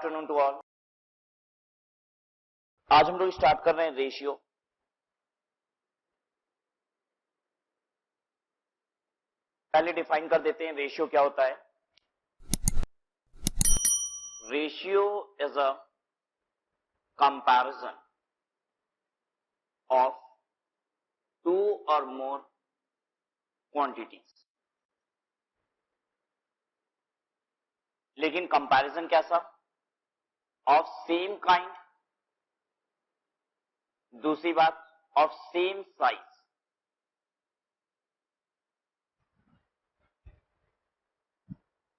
Afternoon to all. आज हम लोग स्टार्ट कर रहे हैं रेशियो। पहले डिफाइन कर देते हैं रेशियो क्या होता है। Ratio is a comparison of two or more quantities. लेकिन कंपैरिजन कैसा? ऑफ सेम काइंड, दूसरी बात ऑफ सेम साइज।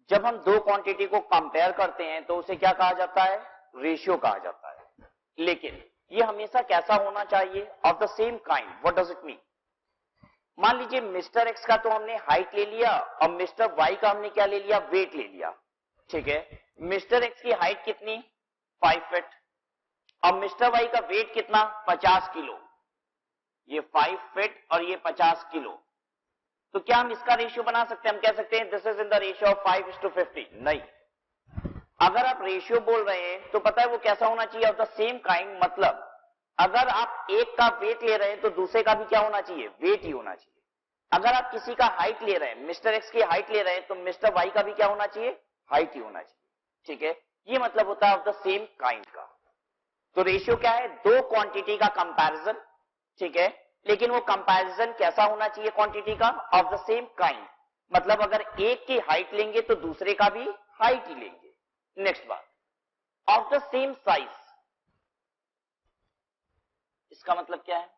जब हम दो क्वांटिटी को कंपेयर करते हैं तो उसे क्या कहा जाता है? रेशियो कहा जाता है। लेकिन ये हमेशा कैसा होना चाहिए? Of the same kind. What does it mean? मान लीजिए मिस्टर एक्स का तो हमने हाइट ले लिया और मिस्टर वाई का हमने क्या ले लिया? वेट ले लिया। ठीक है, मिस्टर एक्स की हाइट कितनी? 5 फीट। अब मिस्टर वाई का वेट कितना? 50 किलो। ये 5 फीट और ये 50 किलो। तो क्या हम इसका रेशियो बना सकते हैं? हम कह सकते हैं this is in the ratio of 5:50। नहीं, अगर आप रेशियो बोल रहे हैं तो पता है वो कैसा होना चाहिए? Of the same kind. मतलब अगर आप एक का वेट ले रहे हैं तो दूसरे का भी क्या होना चाहिए? वेट ही होना चाहिए। अगर आप किसी का हाइट ले रहे हैं, मिस्टर एक्स की हाइट ले रहे हैं, तो मिस्टर वाई का भी क्या होना चाहिए? हाइट ही होना चाहिए। ठीक है, ये मतलब होता है ऑफ द सेम काइंड का। तो रेशियो क्या है? दो क्वांटिटी का कंपैरिजन। ठीक है, लेकिन वो कंपैरिजन कैसा होना चाहिए? क्वांटिटी का ऑफ द सेम काइंड। मतलब अगर एक की हाइट लेंगे तो दूसरे का भी हाइट ही लेंगे। नेक्स्ट बात, ऑफ द सेम साइज। इसका मतलब क्या है?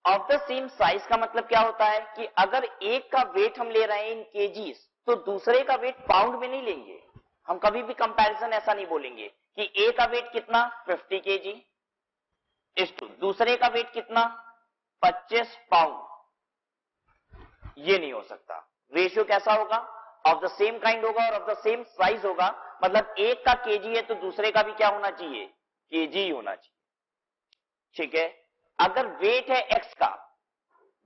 ऑफ द सेम साइज का मतलब क्या होता है कि अगर एक का वेट हम ले रहे हैं इन केजीज तो दूसरे का वेट पाउंड में नहीं लेंगे। हम कभी भी कंपैरिजन ऐसा नहीं बोलेंगे कि ए का वेट कितना? 50 केजी इस टू दूसरे का वेट कितना? 25 पाउंड। ये नहीं हो सकता। रेशियो कैसा होगा? ऑफ द सेम काइंड होगा और ऑफ द सेम साइज होगा। मतलब एक का केजी है तो दूसरे का भी क्या होना चाहिए? केजी ही होना चाहिए। ठीक है, अगर वेट है एक्स का,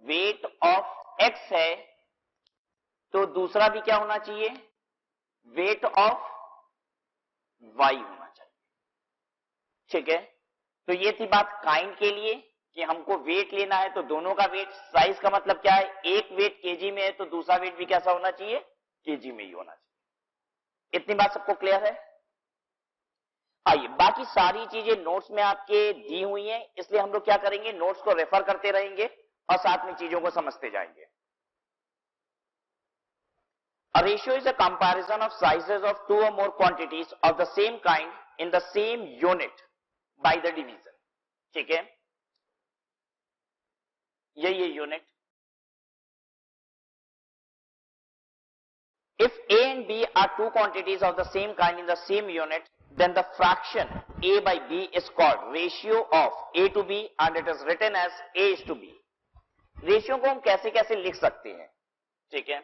वेट ऑफ एक्स है, तो दूसरा भी क्या होना चाहिए? वेट ऑफ वाई होना चाहिए। ठीक है, तो ये थी बात काइंड के लिए कि हमको वेट लेना है तो दोनों का वेट। साइज का मतलब क्या है? एक वेट केजी में है तो दूसरा वेट भी कैसा होना चाहिए? केजी में ही होना चाहिए। इतनी बात सबको क्लियर है? आइए, बाकी सारी चीजें नोट्स में आपके दी हुई हैं, इसलिए हम लोग क्या करेंगे? नोट्स को रेफर करते रहेंगे और साथ में चीजों को समझते जाएंगे। A ratio is a comparison of sizes of two or more quantities of the same kind in the same unit by the division. ठीक है, ये unit. If A and B are two quantities of the same kind in the same unit, then the fraction A by B is called ratio of A to B and it is written as A is to B. Ratio को हम कैसे कैसे लिख सकते हैं? ठीक है,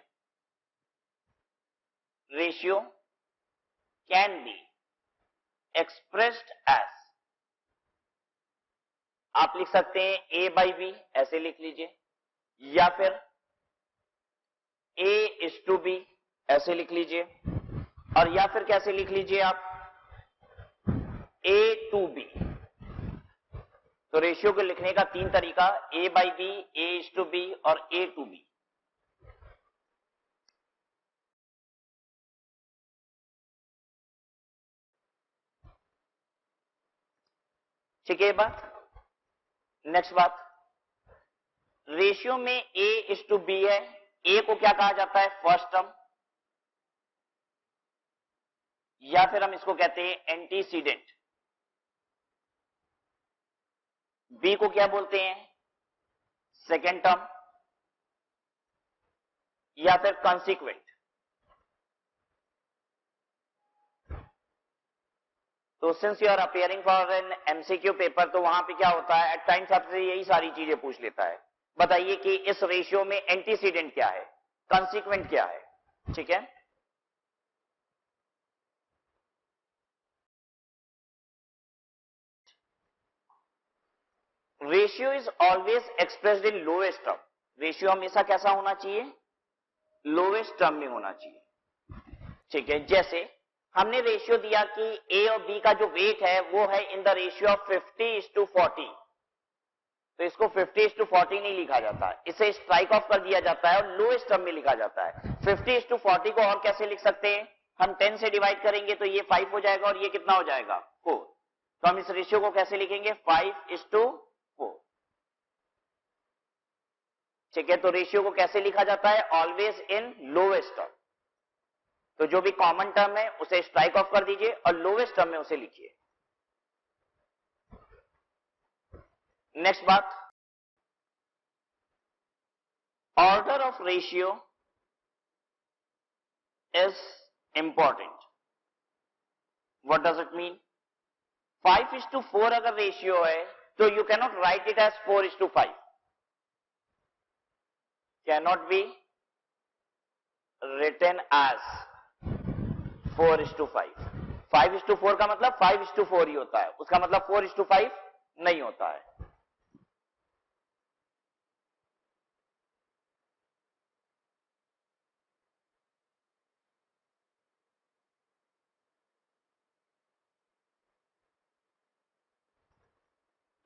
ratio can be expressed as, आप लिख सकते हैं ए बाई बी, ऐसे लिख लीजिए, या फिर ए इज टू बी, ऐसे लिख लीजिए, और या फिर कैसे लिख लीजिए आप? A to B. तो रेशियो को लिखने का तीन तरीका, A by B, A is to B और ए टू बी। ठीक है ये बात। नेक्स्ट बात, रेशियो में ए इज टू बी है, ए को क्या कहा जाता है? फर्स्ट टर्म, या फिर हम इसको कहते हैं एंटीसीडेंट। बी को क्या बोलते हैं? सेकेंड टर्म, या फिर कॉन्सिक्वेंट। तो since you are appearing for an MCQ paper, तो वहां पे क्या होता है? एट टाइम्स आपसे यही सारी चीजें पूछ लेता है। बताइए कि इस रेशियो में एंटीसीडेंट क्या है, कॉन्सिक्वेंट क्या है? ठीक है, ratio is always expressed in lowest term. Ratio हमेशा कैसा होना चाहिए? लोएस्ट टर्म में होना चाहिए। ठीक है, जैसे हमने रेशियो दिया कि ए और बी का जो वेट है वो है इन द रेशियो ऑफ 50:40, तो इसको 50:40 नहीं लिखा जाता, इसे स्ट्राइक ऑफ कर दिया जाता है और लोएस्ट टर्म में लिखा जाता है। 50:40 को और कैसे लिख सकते हैं, हम 10 से डिवाइड करेंगे तो ये 5 हो जाएगा और ये कितना हो जाएगा 4, तो हम इस रेशियो को कैसे लिखेंगे 5:4। ठीक है, तो रेशियो को कैसे लिखा जाता है, ऑलवेज इन लोएस्ट टर्म। तो जो भी कॉमन टर्म है उसे स्ट्राइक ऑफ कर दीजिए और लोएस्ट टर्म में उसे लिखिए। नेक्स्ट बात, order of ratio is important. What does it mean, 5:4 अगर रेशियो है तो you can not write it as 4:5, cannot be written as 4:5। 5:4 का मतलब 5:4 ही होता है, उसका मतलब 4:5 नहीं होता है।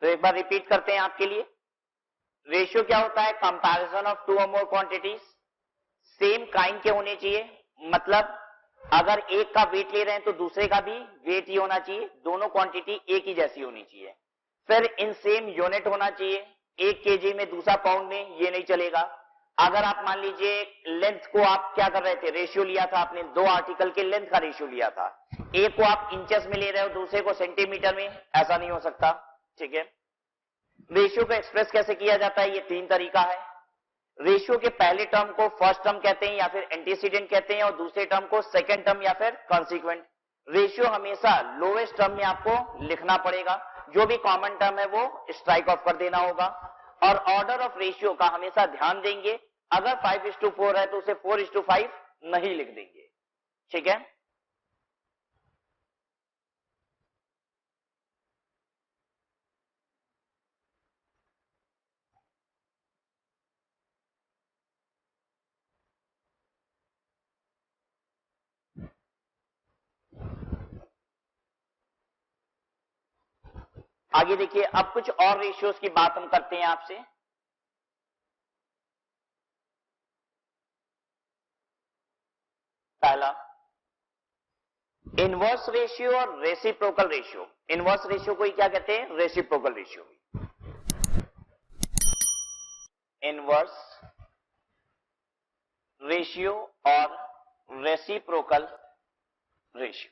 तो एक बार रिपीट करते हैं आपके लिए। रेशियो क्या होता है, कंपैरिजन ऑफ 2 और मोर क्वांटिटीज, सेम काइंड के होने चाहिए, मतलब अगर एक का वेट ले रहे हैं तो दूसरे का भी वेट ही होना चाहिए, दोनों क्वांटिटी एक ही जैसी होनी चाहिए। फिर इन सेम यूनिट होना चाहिए, 1 केजी में दूसरा पाउंड में, ये नहीं चलेगा। अगर आप मान लीजिए लेंथ को आप क्या कर रहे थे, रेशियो लिया था आपने, 2 आर्टिकल के लेंथ का रेशियो लिया था, एक को आप इंचेस में ले रहे हो दूसरे को सेंटीमीटर में, ऐसा नहीं हो सकता। ठीक है, रेशियो को एक्सप्रेस कैसे किया जाता है, ये 3 तरीका है। रेशियो के पहले टर्म को फर्स्ट टर्म कहते हैं या फिर एंटीसीडेंट कहते हैं, और दूसरे टर्म को सेकंड टर्म या फिर कॉन्सिक्वेंट। रेशियो हमेशा लोएस्ट टर्म में आपको लिखना पड़ेगा, जो भी कॉमन टर्म है वो स्ट्राइक ऑफ कर देना होगा। और ऑर्डर ऑफ रेशियो का हमेशा ध्यान देंगे, अगर 5:4 है तो उसे 4:5 नहीं लिख देंगे। ठीक है, आगे देखिए, अब कुछ और रेशियोज की बात हम करते हैं आपसे। पहला, इनवर्स रेशियो और रेसिप्रोकल रेशियो। इनवर्स रेशियो को ही क्या कहते हैं, रेसिप्रोकल रेशियो भी। इनवर्स रेशियो और reciprocal ratio,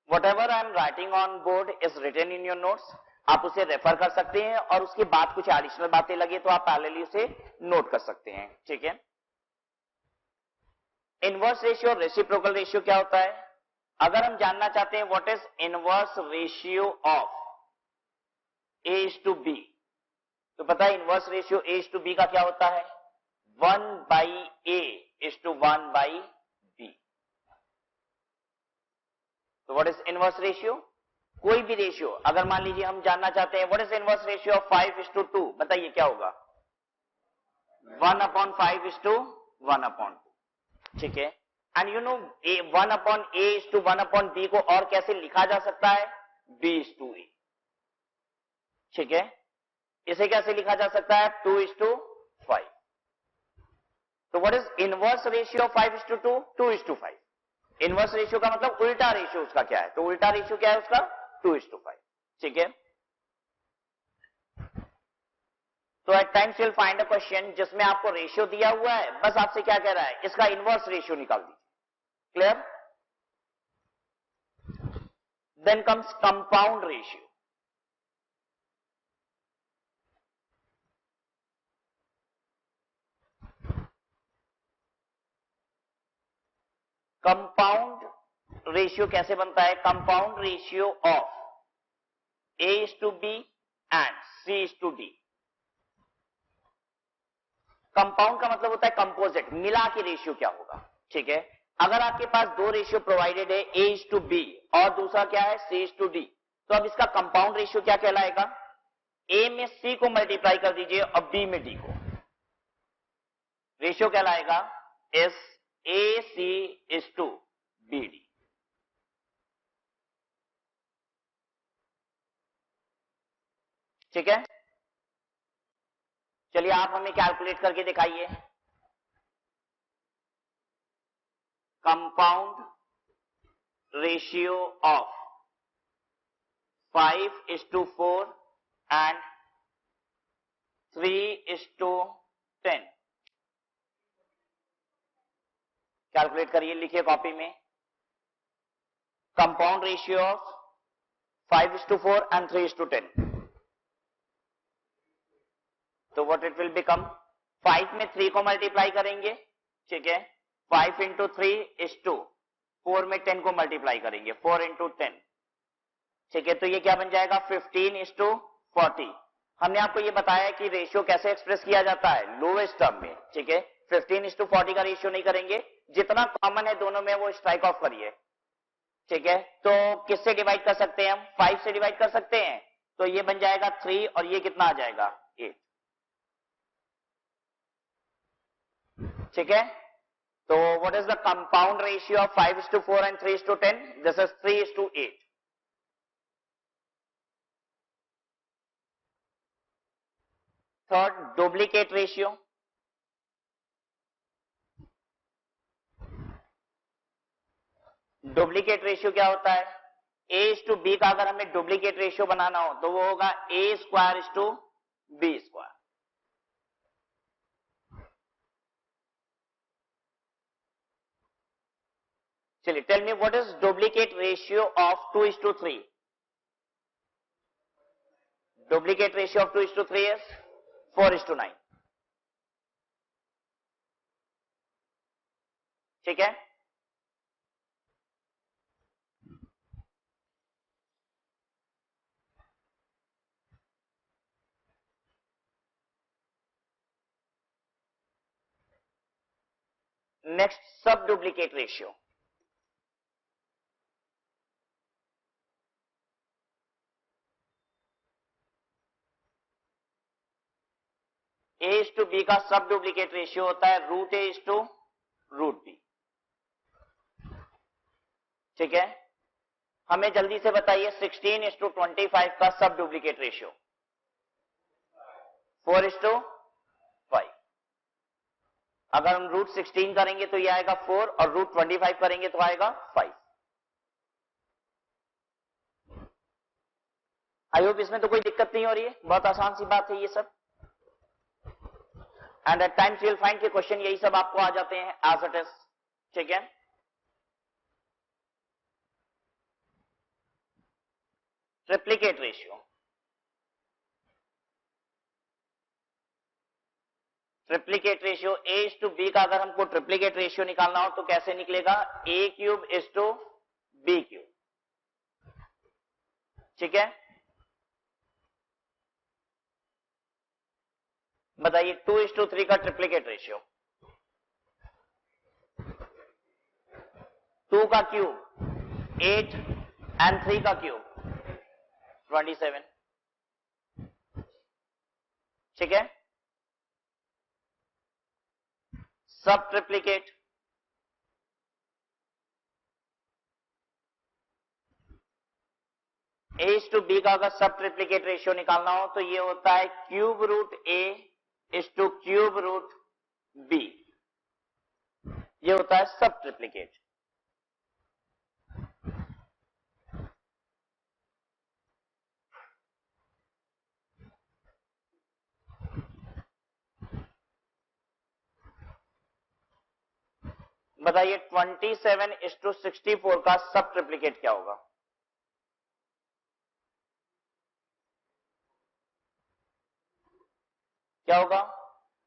whatever I am writing on board is written in your notes, आप उसे रेफर कर सकते हैं और उसके बाद कुछ एडिशनल बातें लगे तो आप पैरेलली उसे नोट कर सकते हैं। ठीक है, इनवर्स रेशियो और रेसिप्रोकल रेशियो क्या होता है, अगर हम जानना चाहते हैं what is inverse ratio of A:B, तो पता है इनवर्स रेशियो A:B का क्या होता है, 1/A:1/B। तो व्हाट इज इनवर्स रेशियो, कोई भी रेशियो अगर मान लीजिए हम जानना चाहते हैं what is inverse ratio of 5:2, बताइए क्या होगा, 1/5:1/2। ठीक है, एंड यू नो 1/A:1/B को और कैसे लिखा जा सकता है, B:A। ठीक है, इसे कैसे लिखा जा सकता है, 2:5। तो what is inverse ratio of 5:2, 2:5। Inverse ratio का मतलब उल्टा रेशियो उसका क्या है, तो उल्टा रेशियो क्या है उसका, 2:5। ठीक है, तो at times you will find a question जिसमें आपको रेशियो दिया हुआ है, बस आपसे क्या कह रहा है, इसका इनवर्स रेशियो निकाल दीजिए। Clear, then comes compound ratio. Compound ratio कैसे बनता है, compound ratio of A:B and C:D। Compound का मतलब होता है कंपोजिट, मिला के रेशियो क्या होगा। ठीक है, अगर आपके पास 2 रेशियो प्रोवाइडेड है, A:B और दूसरा क्या है, C:D, तो अब इसका कंपाउंड रेशियो क्या कहलाएगा, A में C को मल्टीप्लाई कर दीजिए और B में D को, रेशियो कहलाएगा AC is to BD। ठीक है, चलिए आप हमें कैलकुलेट करके दिखाइए। Compound ratio of 5:4 and 3:10। Calculate करिए, लिखिए कॉपी में। Compound ratio of 5:4 and 3:10। तो व्हाट इट विल बिकम, 5 में 3 को मल्टीप्लाई करेंगे, ठीक है, 5 इंटू 3 इज 2, 4 में 10 को मल्टीप्लाई करेंगे, 4 इंटू 10, ठीक है, तो ये क्या बन जाएगा 15:40। हमने आपको ये बताया कि रेशियो कैसे एक्सप्रेस किया जाता है लोएस्ट टर्म में, ठीक है, 15:40 का रेशियो नहीं करेंगे, जितना कॉमन है दोनों में वो स्ट्राइक ऑफ करिए, ठीक है। तो किससे डिवाइड कर सकते हैं हम, 5 से डिवाइड कर सकते हैं, तो ये बन जाएगा 3 और ये कितना आ जाएगा 8, ठीक है। तो what is the compound ratio of 5:4 and 3:10, this is 3:8। Third, duplicate ratio. Duplicate ratio क्या होता है, A:B का अगर हमें डुप्लीकेट रेशियो बनाना हो तो वो होगा A²:B²। चलिए, tell me what is duplicate ratio of 2:3। Duplicate ratio of 2:3 is 4:9, ठीक है। नेक्स्ट, सब डुप्लीकेट रेशियो। A:B का सब डुप्लीकेट रेशियो होता है √A:√B, ठीक है। हमें जल्दी से बताइए 16:25 का सब डुप्लीकेट रेशियो 4:5। अगर हम √16 करेंगे तो ये आएगा 4 और √25 करेंगे तो आएगा 5। आई होप इसमें तो कोई दिक्कत नहीं हो रही है, बहुत आसान सी बात है ये सब। And at times you will find के क्वेश्चन यही सब आपको आ जाते हैं एज इट इज, ठीक है। Triplicate ratio. Triplicate ratio A:B का अगर हमको ट्रिप्लीकेट रेशियो निकालना हो तो कैसे निकलेगा, A⁴:B⁴, ठीक है। बताइए 2:3 का ट्रिप्लीकेट रेशियो, 2 का क्यूब 8 एंड 3 का क्यूब 27, ठीक है। सब ट्रिप्लीकेट, A:B का अगर सब ट्रिप्लीकेट रेशियो निकालना हो तो ये होता है ⁴A:3B, ये होता है सब ट्रिप्लीकेट। बताइए 27:64 का सब ट्रिप्लीकेट क्या होगा, क्या होगा।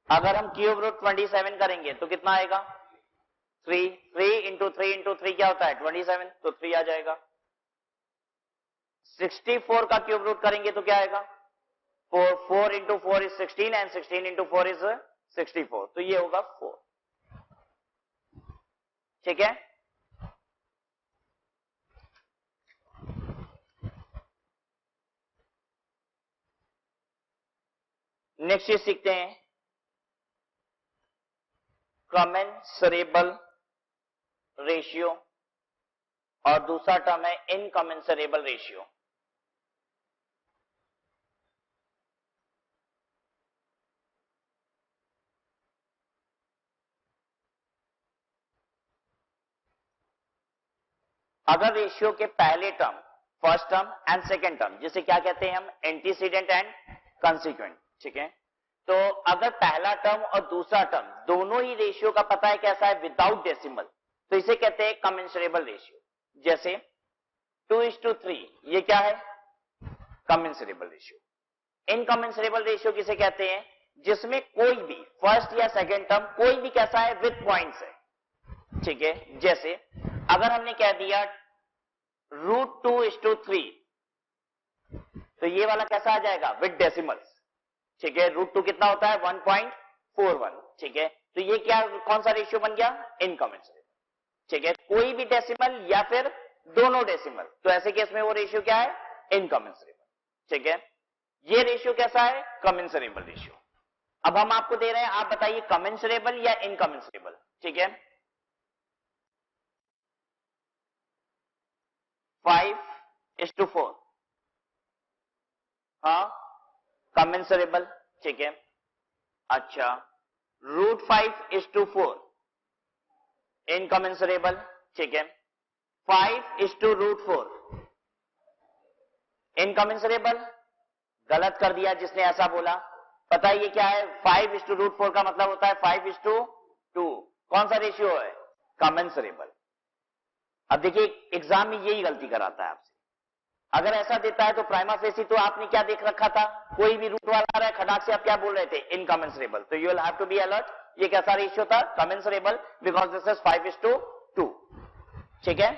अगर हम ⁴27 करेंगे तो कितना आएगा 3, 3 इंटू 3 इंटू 3 क्या होता है 27, तो 3 आ जाएगा। 64 का क्यूब रूट करेंगे तो क्या आएगा 4, 4 into 4 is 16 and 16 into 4 is 64, तो ये होगा 4, ठीक है। नेक्स्ट चीज सीखते हैं कमेंसरेबल रेशियो और दूसरा टर्म है इनकमेंसरेबल रेशियो। अगर रेशियो के पहले term, first term and second term, जिसे क्या कहते हैं हम, एंटीसीडेंट एंड कंसीक्वेंट, ठीक है। तो अगर पहला टर्म और दूसरा टर्म दोनों ही रेशियो का पता है कैसा है, विदाउट डेसिमल, तो इसे कहते हैं कमेंसरेबल रेशियो। जैसे 2:3, ये क्या है, कमेंसरेबल रेशियो। इनकमेंसरेबल रेशियो किसे कहते हैं, जिसमें कोई भी फर्स्ट या सेकेंड टर्म कोई भी कैसा है, विद पॉइंट्स है, ठीक है। जैसे अगर हमने कह दिया √2:3, तो ये वाला कैसा आ जाएगा, विद डेसिमल्स, ठीक है। √2 कितना होता है, 1.41, ठीक है। तो ये क्या, कौन सा रेशियो बन गया, इनकमेंसरेबल, ठीक है। कोई भी डेसिमल या फिर दोनों डेसिमल, तो ऐसे केस में वो रेशियो क्या है, इनकमेंसरेबल, ठीक है। ये रेशियो कैसा है, कमेंसरेबल रेशियो। अब हम आपको दे रहे हैं, आप बताइए कमेंसरेबल या इनकमेंसरेबल, ठीक है। 5:4, हाँ, कमेंसरेबल, ठीक है। अच्छा, √5:4, इनकमेंसरेबल, ठीक है। 5:4, इनकमेंसरेबल, गलत कर दिया जिसने ऐसा बोला। पता है ये क्या है, 5:4 का मतलब होता है 5:2, कौन सा रेशियो है, कमेंसरेबल। अब देखिए एग्जाम में यही गलती कराता है आपसे। अगर ऐसा देता है तो प्राइमा फेसी तो आपने क्या देख रखा था, कोई भी रूट वाला आ रहा है खटाक से, आप क्या बोल रहे थे, इनकमेंसरेबल। तो you will have to be alert, ये कैसा रेशियो था, कमेंसरेबल, बिकॉज दिस इज 5:2, ठीक है।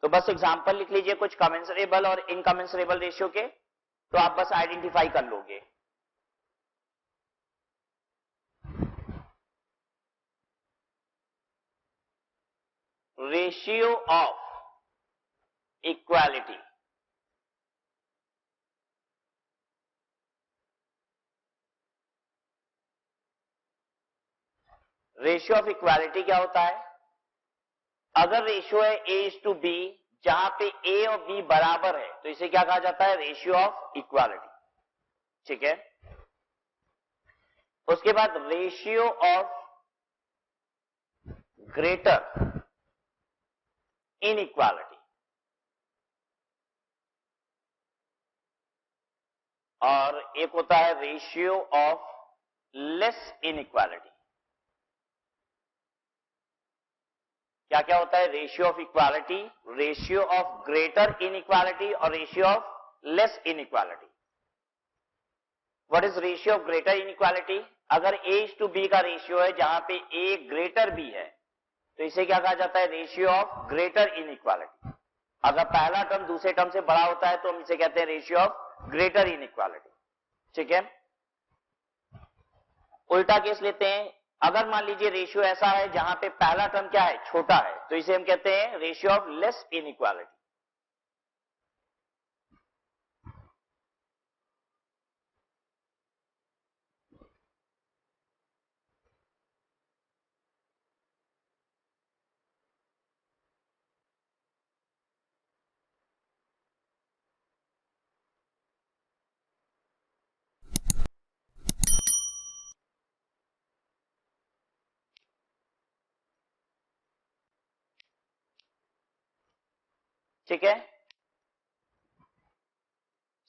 तो बस एग्जांपल लिख लीजिए कुछ कमेंसरेबल और इनकमेंसरेबल रेशियो के, तो आप बस आइडेंटिफाई कर लोगे। Ratio of equality, ratio of equality क्या होता है, अगर रेशियो है A:B, जहां पे A और B बराबर है, तो इसे क्या कहा जाता है, रेशियो ऑफ इक्वालिटी, ठीक है। उसके बाद रेशियो ऑफ ग्रेटर इनइक्वालिटी, और एक होता है रेशियो ऑफ लेस इनइक्वालिटी। क्या क्या होता है, ratio of equality, ratio of greater inequality और ratio of less inequality. What is ratio of greater inequality, अगर A:B का रेशियो है जहां पे A ग्रेटर B है, तो इसे क्या कहा जाता है, रेशियो ऑफ ग्रेटर इनइक्वालिटी। अगर पहला टर्म दूसरे टर्म से बड़ा होता है तो हम इसे कहते हैं रेशियो ऑफ ग्रेटर इनइक्वालिटी, ठीक है। उल्टा केस लेते हैं, अगर मान लीजिए रेशियो ऐसा है जहां पे पहला टर्म क्या है, छोटा है, तो इसे हम कहते हैं रेशियो ऑफ लेस इनइक्वालिटी। ठीक है,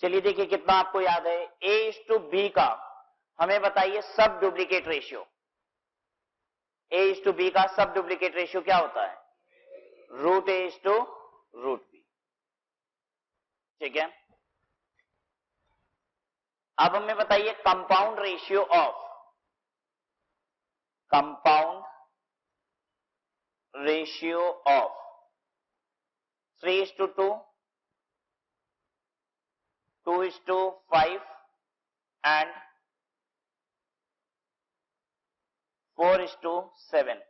चलिए देखिए कितना आपको याद है। A:B का हमें बताइए सब डुप्लीकेट रेशियो, A:B का सब डुप्लीकेट रेशियो क्या होता है, √A:√B, ठीक है। अब हमें बताइए compound ratio of, compound ratio of 3:2, 2:5 and 4:7।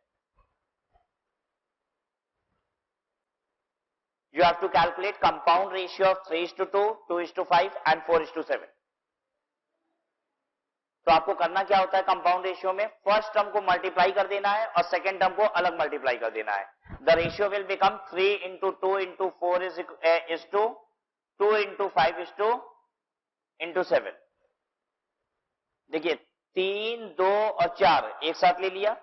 You have to calculate compound ratio of 3:2, 2:5 and 4:7. तो आपको करना क्या होता है कंपाउंड रेशियो में, फर्स्ट टर्म को मल्टीप्लाई कर देना है और सेकेंड टर्म को अलग मल्टीप्लाई कर देना है. The ratio will become 3 into 2 into 4 is to 2 into 5 is to into 7. देखिए 3, 2 और 4 एक साथ ले लिया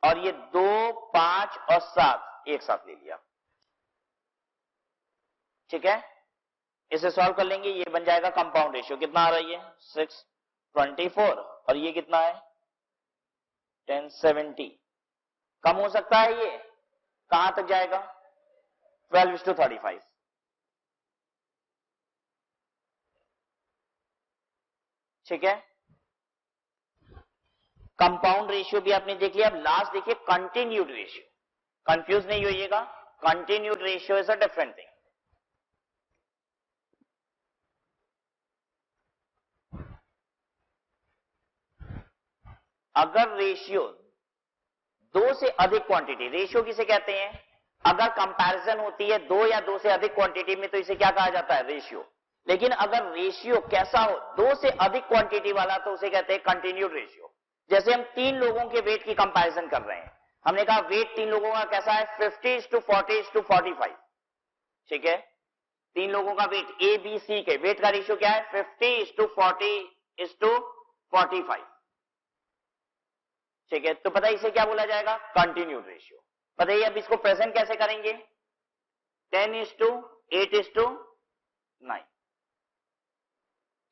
और ये 2, 5 और 7 एक साथ ले लिया. ठीक है, इसे सॉल्व कर लेंगे, ये बन जाएगा कंपाउंड रेशियो. कितना आ रही है 624 और ये कितना है 1070. कम हो सकता है ये, कहां तक जाएगा 12:35. ठीक है, कंपाउंड रेशियो भी आपने देख लिया. अब लास्ट देखिए कंटिन्यूड रेशियो. कंफ्यूज नहीं होइएगा, continued ratio is a different thing. अगर रेशियो दो से अधिक क्वांटिटी, रेशियो किसे कहते हैं, अगर कंपैरिजन होती है दो या दो से अधिक क्वांटिटी में तो इसे क्या कहा जाता है रेशियो. लेकिन अगर रेशियो कैसा हो दो से अधिक क्वांटिटी वाला तो उसे कहते हैं कंटिन्यूड रेशियो. जैसे हम 3 लोगों के वेट की कंपैरिजन कर रहे हैं, हमने कहा वेट 3 लोगों का कैसा है 50:40:45. ठीक है, 3 लोगों का वेट ए बी सी के वेट का रेशियो क्या है 50:40:45. ठीक है, तो पता है इसे क्या बोला जाएगा कंटिन्यूड रेशियो. पता है अब इसको प्रेजेंट कैसे करेंगे 10:8:9.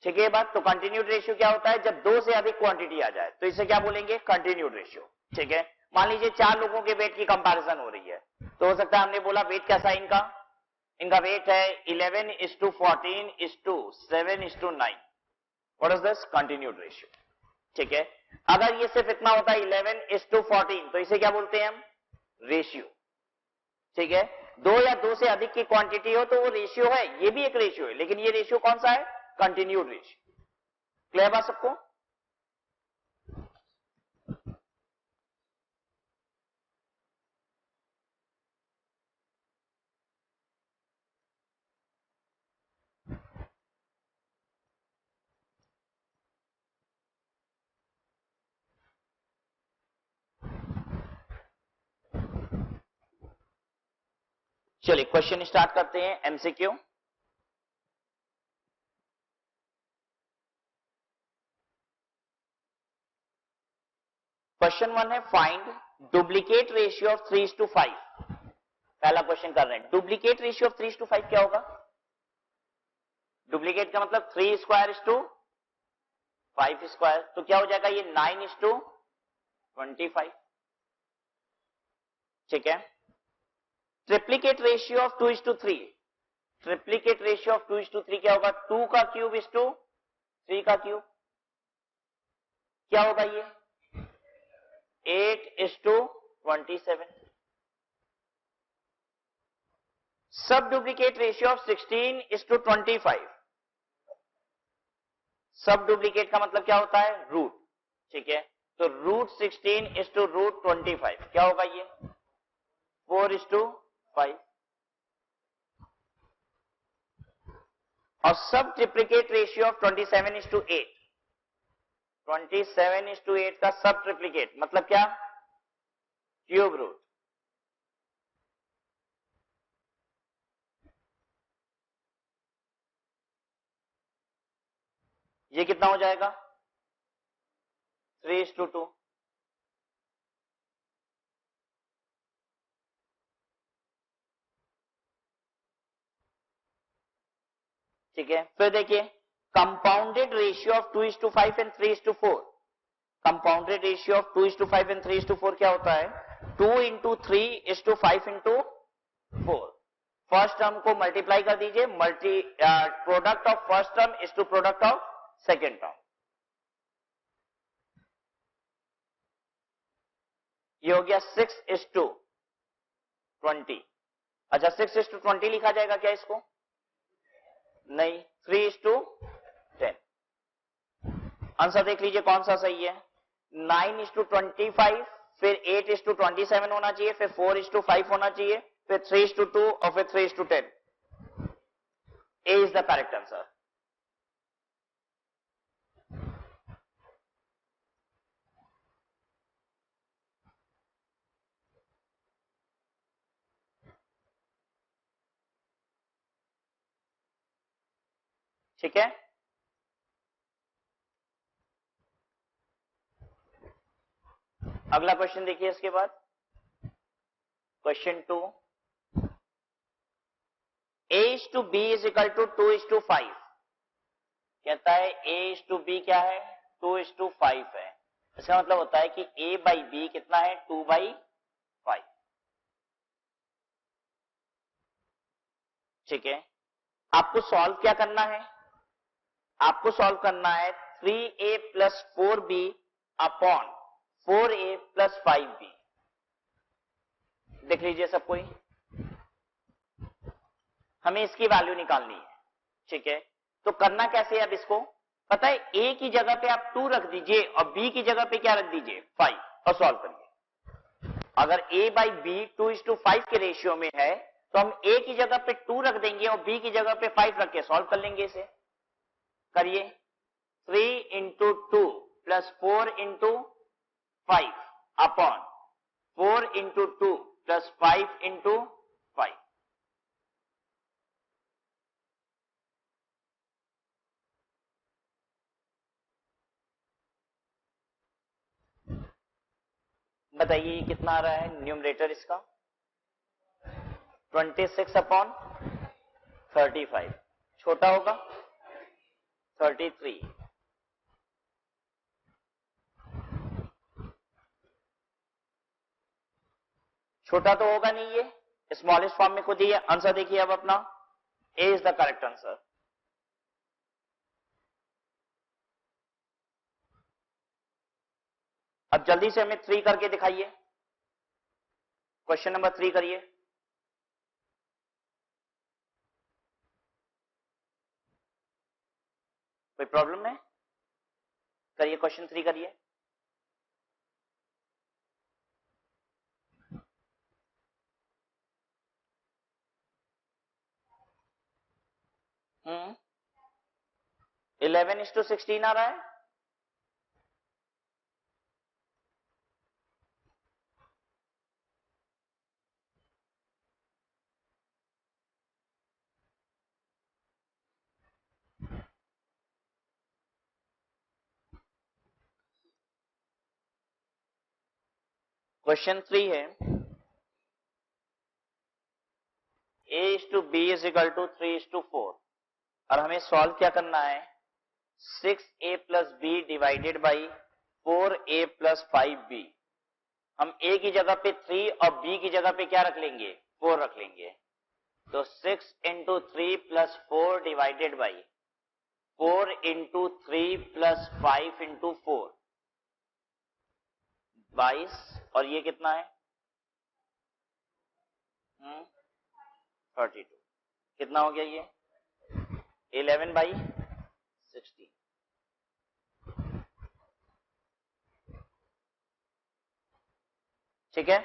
ठीक है बात. तो कंटिन्यूड रेशियो क्या होता है जब दो से अधिक क्वांटिटी आ जाए तो इसे क्या बोलेंगे कंटिन्यूड रेशियो. ठीक है, मान लीजिए 4 लोगों के वेट की कंपैरिजन हो रही है तो हो सकता है हमने बोला वेट कैसा है इनका वेट है 11:14:7:9. What is this continued ratio. ठीक है, अगर ये सिर्फ इतना होता है 11:14 तो इसे क्या बोलते हैं हम रेशियो. ठीक है, दो या दो से अधिक की क्वांटिटी हो तो वो रेशियो है, ये भी एक रेशियो है, लेकिन ये रेशियो कौन सा है कंटिन्यूड रेशियो. क्लियर बात सबको. चलिए क्वेश्चन स्टार्ट करते हैं एमसीक्यू. क्वेश्चन 1 है फाइंड डुप्लीकेट रेशियो ऑफ 3:5. पहला क्वेश्चन कर रहे हैं डुप्लीकेट रेशियो ऑफ 3:5 क्या होगा. डुप्लीकेट का मतलब 3² तो क्या हो जाएगा ये 9:25. ठीक है, triplicate ratio of 2:3. Triplicate ratio of 2:3 क्या होगा 2 का क्यूब इज टू 3 का क्यूब. क्या होगा ये 8:27. सब डुप्लीकेट रेशियो ऑफ 16:25. सब डुप्लीकेट का मतलब क्या होता है रूट. ठीक है, तो √16:√25 क्या होगा ये 4:5. और सब ट्रिप्लीकेट रेशियो ऑफ 27:8. 27:8 का सब ट्रिप्लीकेट मतलब क्या क्यूब रूट. ये कितना हो जाएगा 3:2. ठीक है, फिर देखिए compounded ratio of 2:5 and 3:4. Compounded ratio of 2:5 and 3:4 क्या होता है 2 into 3:5 into 4. फर्स्ट टर्म को मल्टीप्लाई कर दीजिए, product of first term is to product of second term. ये हो गया 6:20. अच्छा 6:20 लिखा जाएगा क्या इसको नहीं 3:10. आंसर देख लीजिए कौन सा सही है 9:25 फिर 8:27 होना चाहिए फिर 4:5 होना चाहिए फिर 3:2 और फिर 3:10. ए इज द करेक्ट आंसर। ठीक है, अगला क्वेश्चन देखिए इसके बाद, question 2, a is to b is equal to 2 is to 5। कहता है a is to b क्या है, 2 is to 5 है। इसका मतलब होता है कि a by b कितना है, 2 by 5। ठीक है, आपको सॉल्व क्या करना है, आपको सॉल्व करना है 3a plus 4b upon 4a plus 5b। देख लीजिए सब कोई, हमें इसकी वैल्यू निकालनी है। ठीक है, तो करना कैसे है, अब इसको पता है, a की जगह पे आप 2 रख दीजिए और b की जगह पे क्या रख दीजिए, 5, और सॉल्व करिए। अगर a by b 2:5 के रेशियो में है तो हम a की जगह पे 2 रख देंगे और b की जगह पे 5 रख के सॉल्व कर लेंगे इसे। करिए, 3 into 2 plus 4 into 5 upon 4 into 2 plus 5 into 5। बताइए ये कितना आ रहा है न्यूमरेटर इसका, 26 अपॉन 35, छोटा होगा 33। छोटा तो होगा नहीं, ये स्मॉलेस्ट फॉर्म में खुद ही है। आंसर देखिए अब अपना, ए इज द करेक्ट आंसर। अब जल्दी से हमें 3 करके दिखाइए, क्वेश्चन नंबर 3 करिए। कोई प्रॉब्लम है, करिए क्वेश्चन 3 करिए। हम्म, 11:16 आ रहा है। क्वेश्चन 3 है, a is to b is equal to 3 is to 4 और हमें सॉल्व क्या करना है, 6a plus b divided by 4a plus 5b। हम a की जगह पे 3 और b की जगह पे क्या रख लेंगे, 4 रख लेंगे। तो 6 into 3 plus 4 divided by 4 into 3 plus 5 into 4, 22, और ये कितना है, 32। कितना हो गया ये, 11/16। ठीक है,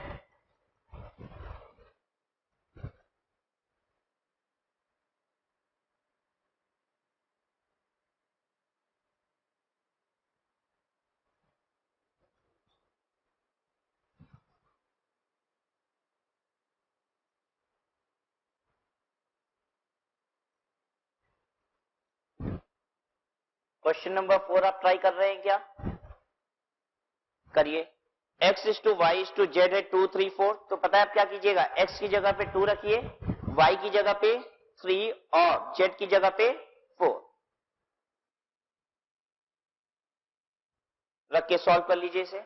क्वेश्चन नंबर 4 आप ट्राई कर रहे हैं क्या, करिए। x is to y is to z है 2 3 4, तो पता है आप क्या कीजिएगा, x की जगह पे 2 रखिए, y की जगह पे 3 और z की जगह पे 4 रख के सॉल्व कर लीजिए इसे।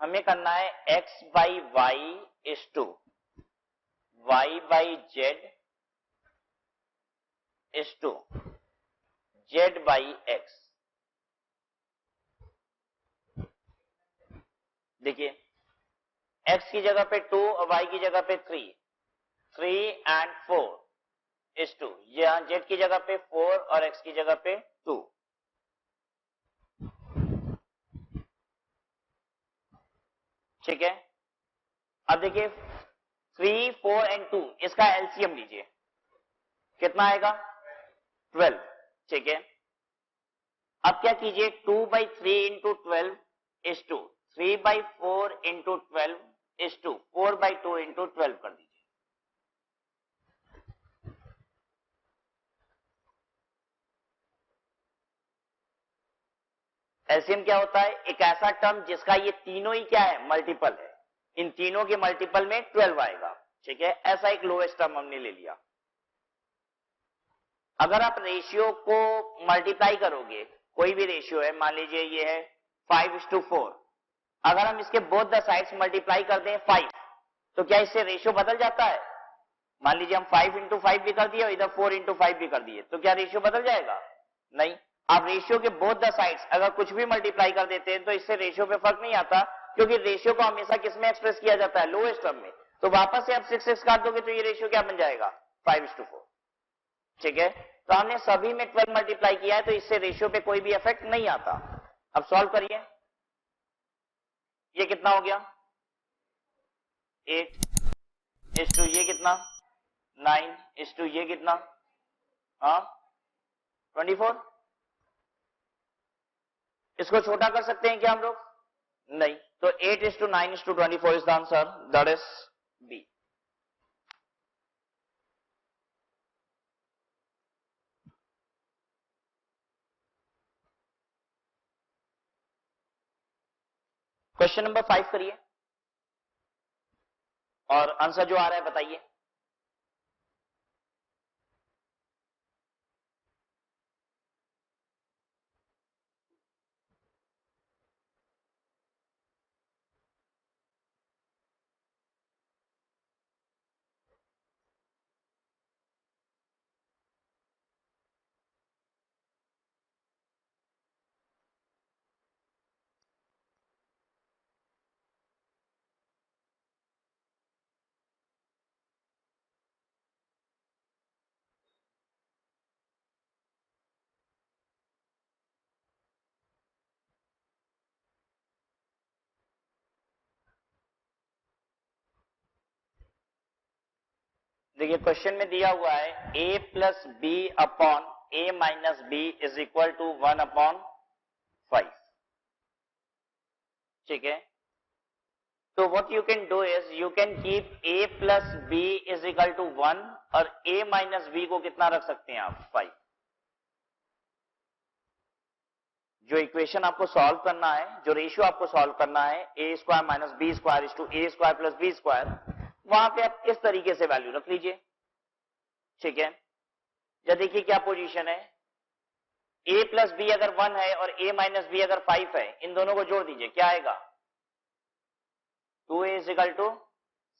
हमें करना है x by y is to y by z is to z by x। देखिए, x की जगह पे 2 और y की जगह पे 3 and 4 is to, यहां z की जगह पे 4 और x की जगह पे 2। ठीक है, अब देखिए 3, 4 एंड 2, इसका एलसीएम लीजिए, कितना आएगा? 12, ठीक है। अब क्या कीजिए, 2/3 into 12 is to 3/4 into 12 is to 4/2 into 12 कर दीजिए। एलसीएम क्या होता है? एक ऐसा टर्म जिसका ये तीनों ही क्या है? मल्टीपल है। इन तीनों के मल्टीपल में 12 आएगा, ठीक है। ऐसा एक लोएस्ट टर्म हमने ले लिया। अगर आप रेशियो को मल्टीप्लाई करोगे, कोई भी रेशियो है, मान लीजिए ये है 5:4, अगर हम इसके बोथ द साइड्स मल्टीप्लाई कर दें 5, तो क्या इससे रेशियो बदल जाता है? मान लीजिए हम 5 इंटू 5 भी कर दिए और इधर 4 इंटू 5 भी कर दिए, तो क्या रेशियो बदल जाएगा? नहीं। आप रेशियो के बोथ द साइड्स अगर कुछ भी मल्टीप्लाई कर देते हैं तो इससे रेशियो पे फर्क नहीं आता, क्योंकि रेशियो को हमेशा किस में एक्सप्रेस किया जाता है? लोएस्ट टर्म में। तो वापस से आप 6 काट दोगे तो ये रेशियो क्या बन जाएगा? 5:4, ठीक है। तो हमने सभी में 12 मल्टीप्लाई किया है, तो इससे रेशियो पे कोई भी इफेक्ट नहीं आता। अब सॉल्व करिए, ये कितना हो गया? 8:, ये कितना? 9:, ये कितना? 24। इसको छोटा कर सकते हैं क्या हम लोग? नहीं। तो 8:9:24 is the answer, that is B. Question number 5 करिए और आंसर जो आ रहा है बताइए। देखिए क्वेश्चन में दिया हुआ है a plus b upon a minus b is equal to 1/5, ठीक है। तो what you can do is you can keep a plus b is equal to 1 और a माइनस बी को कितना रख सकते हैं आप? 5। जो इक्वेशन आपको सॉल्व करना है, जो रेशियो आपको सॉल्व करना है, a² minus b square is to a² plus b square, वहां पे आप इस तरीके से वैल्यू रख लीजिए, ठीक है। या देखिए क्या पोजीशन है, a प्लस बी अगर 1 है और a माइनस बी अगर 5 है, इन दोनों को जोड़ दीजिए, क्या आएगा? 2a इज इक्वल टू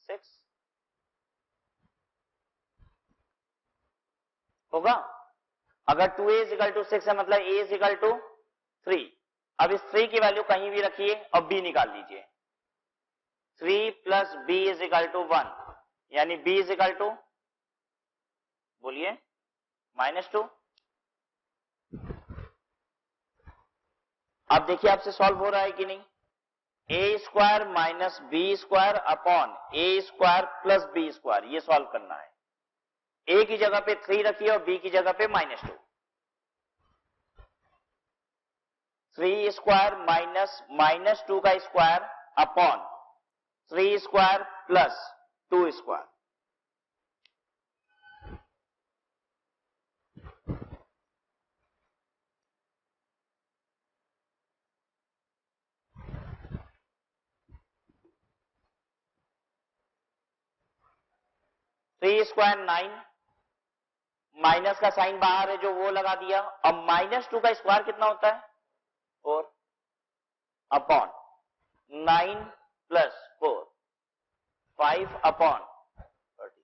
6 होगा। अगर 2a इज इक्वल टू 6 है मतलब a इज इक्वल टू 3। अब इस 3 की वैल्यू कहीं भी रखिए और b निकाल लीजिए। 3 plus b is equal to 1, यानी b इज इक्वल टू, बोलिए, -2। अब देखिए आपसे सॉल्व हो रहा है कि नहीं। a² minus b square upon a² plus b square, ये सॉल्व करना है। a की जगह पे 3 रखिए और b की जगह पे -2। 3 स्क्वायर माइनस -2 का square upon 3 square plus 2 square. Three square 9, minus का साइन बाहर है जो वो लगा दिया। अब -2 का स्क्वायर कितना होता है? 4 upon 9 plus 4, 5 upon 30।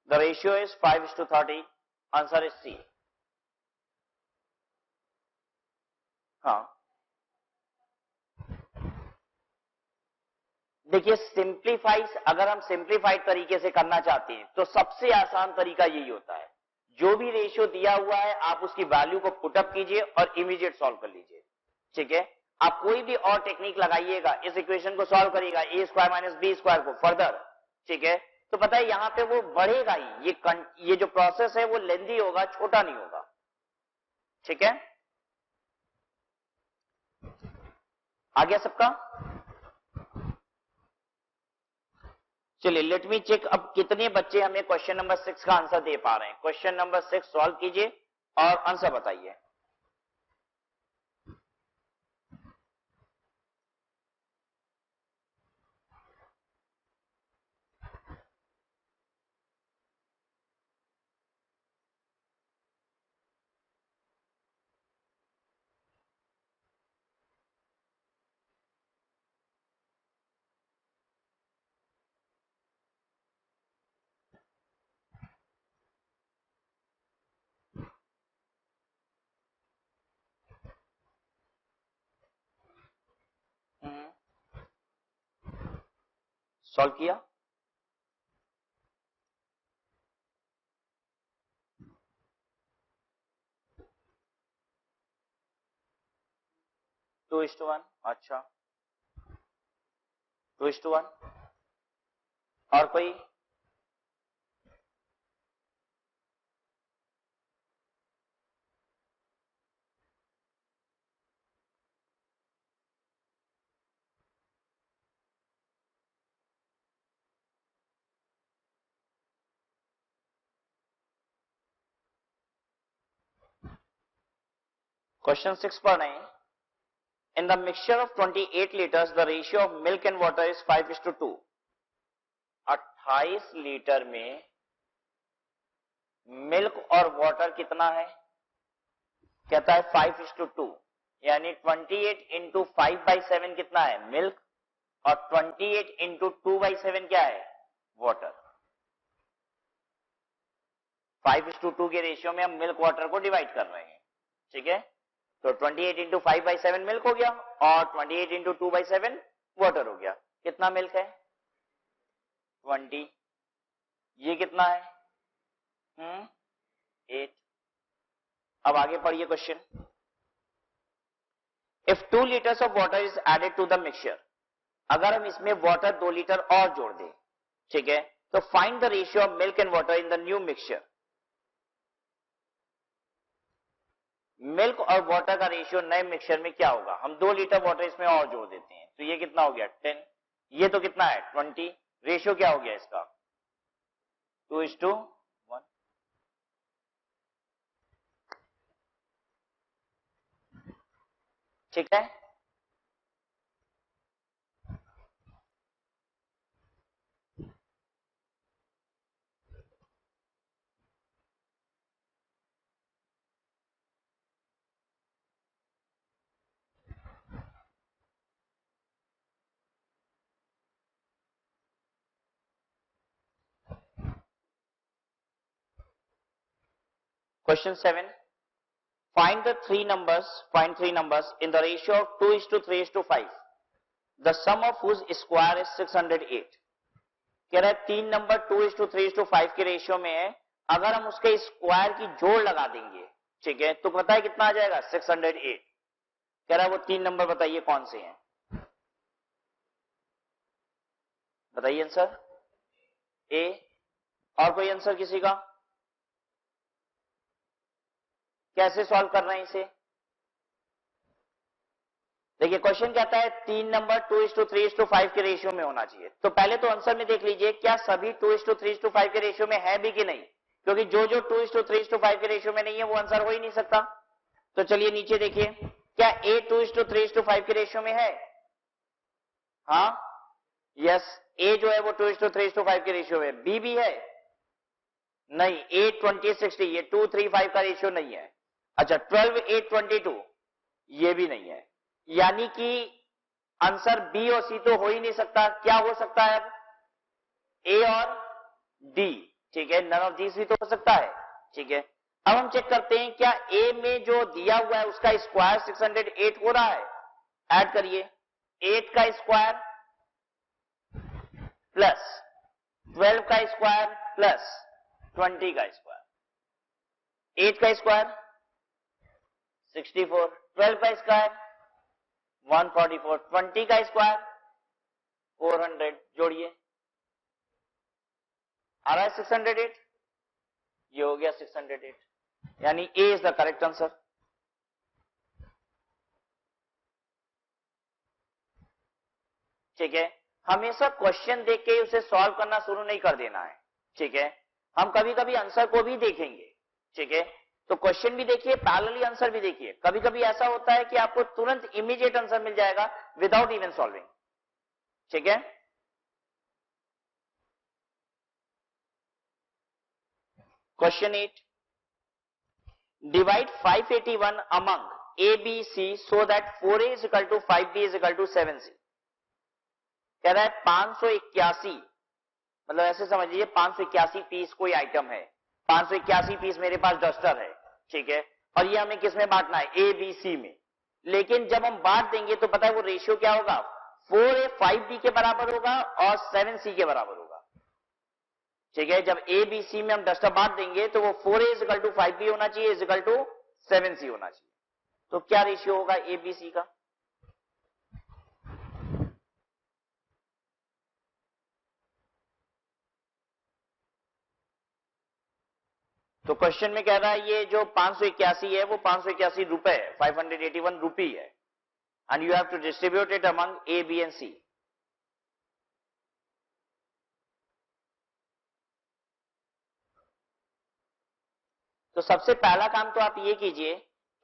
The ratio is 5:30। Answer is C. हाँ देखिए, सिंप्लीफाइज, अगर हम सिंप्लीफाइड तरीके से करना चाहते हैं तो सबसे आसान तरीका यही होता है, जो भी रेशियो दिया हुआ है आप उसकी वैल्यू को पुटअप कीजिए और इमीडिएट सॉल्व कर लीजिए, ठीक है। आप कोई भी और टेक्निक लगाइएगा, इस इक्वेशन को सॉल्व करिएगा, a² माइनस बी स्क्वायर को फर्दर, ठीक है, तो पता है यहां पे वो बढ़ेगा ही, ये जो प्रोसेस है वो लेंदी होगा, छोटा नहीं होगा। ठीक है, आ गया सबका? चलिए लेट मी चेक, अब कितने बच्चे हमें क्वेश्चन नंबर 6 का आंसर दे पा रहे हैं। क्वेश्चन नंबर 6 सॉल्व कीजिए और आंसर बताइए। सॉल्व किया? टू इज टू वन, अच्छा 2:1। और कोई? क्वेश्चन 6 पढ़ रहे हैं। In the mixture of 28 liters, the ratio of milk and water is 5:2. 28 litre में मिल्क और वाटर कितना है? कहता है 5:2, यानी 28 इंटू 5/7 कितना है? मिल्क, और 28 इंटू 2/7 क्या है? वाटर। 5:2 के रेशियो में हम मिल्क वाटर को डिवाइड कर रहे हैं। ठीक है, तो 28 इंटू 5/7 मिल्क हो गया और 28 इंटू 2/7 वाटर हो गया। कितना मिल्क है? 20। ये कितना है? 8। अब आगे पढ़िए question. If 2 litres of water is added to the mixture, अगर हम इसमें वाटर 2 लीटर और जोड़ दें, ठीक है, तो find the ratio of milk and water in the new mixture. Milk और वाटर का रेशियो नए मिक्सचर में क्या होगा? हम 2 लीटर वाटर इसमें और जोड़ देते हैं, तो ये कितना हो गया? 10। ये तो कितना है? 20। रेशियो क्या हो गया इसका? 2:1। ठीक है, question 7, find 3 numbers in the ratio of 2:3:5, the sum of whose square is 608। कह रहा है 3 नंबर 2:3:5 के रेशियो में है, अगर हम उसके स्क्वायर की जोड़ लगा देंगे, ठीक है, तो पता है कितना आ जाएगा? 608। कह रहा है वो 3 नंबर बताइए कौन से हैं? बताइए आंसर। ए, और कोई आंसर किसी का? कैसे सॉल्व कर रहे हैं इसे? देखिए क्वेश्चन कहता है 3 नंबर 2:3:5 के रेशियो में होना चाहिए, तो पहले तो आंसर में देख लीजिए क्या सभी 2:3:5 के रेशियो में है भी कि नहीं, क्योंकि जो 2:3:5 के रेशियो में नहीं है वो आंसर हो ही नहीं सकता। तो चलिए नीचे देखिए, क्या ए 2:3:5 के रेशियो में है? हाँ, यस, ए जो है वो 2:3:5 के रेशियो में। बी भी है? नहीं। 8 20 60 ये 2:3:5 का रेशियो नहीं है। अच्छा 12 8 22 ये भी नहीं है, यानी कि आंसर बी और सी तो हो ही नहीं सकता। क्या हो सकता है अब? ए और डी। ठीक है, नन ऑफ दीज भी तो हो सकता है। ठीक है, अब हम चेक करते हैं क्या ए में जो दिया हुआ है उसका स्क्वायर 608 हो रहा है? ऐड करिए, 8 का स्क्वायर प्लस 12 का स्क्वायर प्लस 20 का स्क्वायर। 8 का स्क्वायर 64, 12 का स्क्वायर 144, 20 का स्क्वायर 400। जोड़िए, आ रहा है 608, ये हो गया 608, यानी ए इज द करेक्ट आंसर। ठीक है, हमेशा क्वेश्चन देख के उसे सॉल्व करना शुरू नहीं कर देना है। ठीक है, हम कभी कभी आंसर को भी देखेंगे। ठीक है, तो क्वेश्चन भी देखिए, पैरेलली आंसर भी देखिए। कभी कभी ऐसा होता है कि आपको तुरंत इमीडिएट आंसर मिल जाएगा विदाउट इवन सॉल्विंग। ठीक है, question 8, divide 581 among A, B, C so that 4A is equal to 5B is equal to 7C। कह रहा है 581, मतलब ऐसे समझिए 581 पीस कोई आइटम है, 581 पीस मेरे पास डस्टर है। ठीक है, और ये हमें किस में बांटना है, ए बी सी में। लेकिन जब हम बांट देंगे तो पता है वो रेशियो क्या होगा, 4A 5B के बराबर होगा और 7C के बराबर होगा। ठीक है, जब ए बी सी में हम डस्टर बांट देंगे तो वो 4A is equal to 5B होना चाहिए, इज इक्वल टू 7C होना चाहिए। तो क्या रेशियो होगा ए बी सी का, तो क्वेश्चन में कह रहा है ये जो 581 है वो 581 रुपए है, 581 रुपी है, and you have to distribute it among A B and C. तो सबसे पहला काम तो आप ये कीजिए,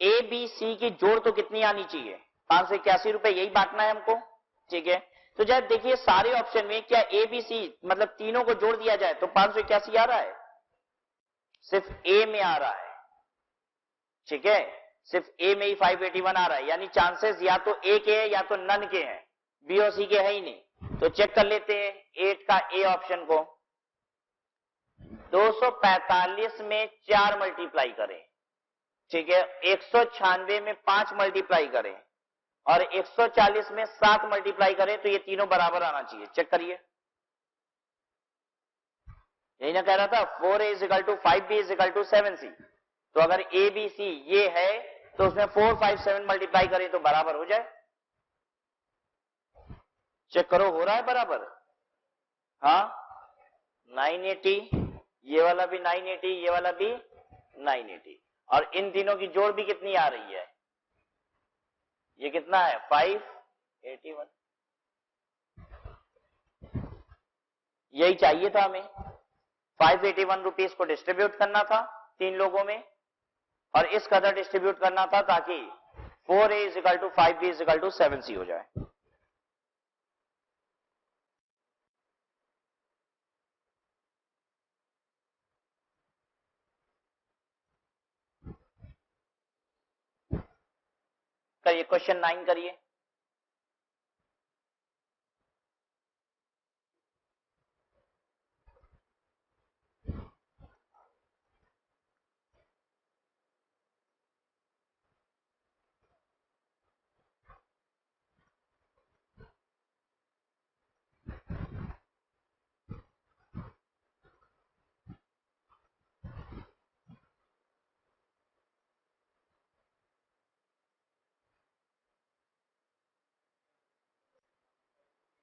ए बी सी की जोड़ तो कितनी आनी चाहिए, 581 रुपए, यही बांटना है हमको। ठीक है, तो जब देखिए सारे ऑप्शन में क्या ए बी सी मतलब तीनों को जोड़ दिया जाए तो 581 आ रहा है, सिर्फ ए में आ रहा है। ठीक है, सिर्फ ए में ही 581 आ रहा है, यानी चांसेस या तो ए के हैं या तो नन के हैं, बी और सी के है ही नहीं। तो चेक कर लेते हैं 8 का ए ऑप्शन को। 245 में 4 मल्टीप्लाई करें, ठीक है, 196 में 5 मल्टीप्लाई करें और 140 में 7 मल्टीप्लाई करें तो ये तीनों बराबर आना चाहिए। चेक करिए, यही ना कह रहा था 4A is equal to 5B is equal to 7C। तो अगर ए बी सी ये है तो उसमें 4 5 7 मल्टीप्लाई करें तो बराबर हो जाए। चेक करो, हो रहा है बराबर, हाँ 980, ये वाला भी 980, ये वाला भी 980, और इन तीनों की जोड़ भी कितनी आ रही है, ये कितना है 581। यही चाहिए था हमें, 581 रुपीस को डिस्ट्रीब्यूट करना था 3 लोगों में, और इस कदर डिस्ट्रीब्यूट करना था ताकि 4A is equal to 5B is equal to 7C हो जाए। करिए, क्वेश्चन 9 करिए।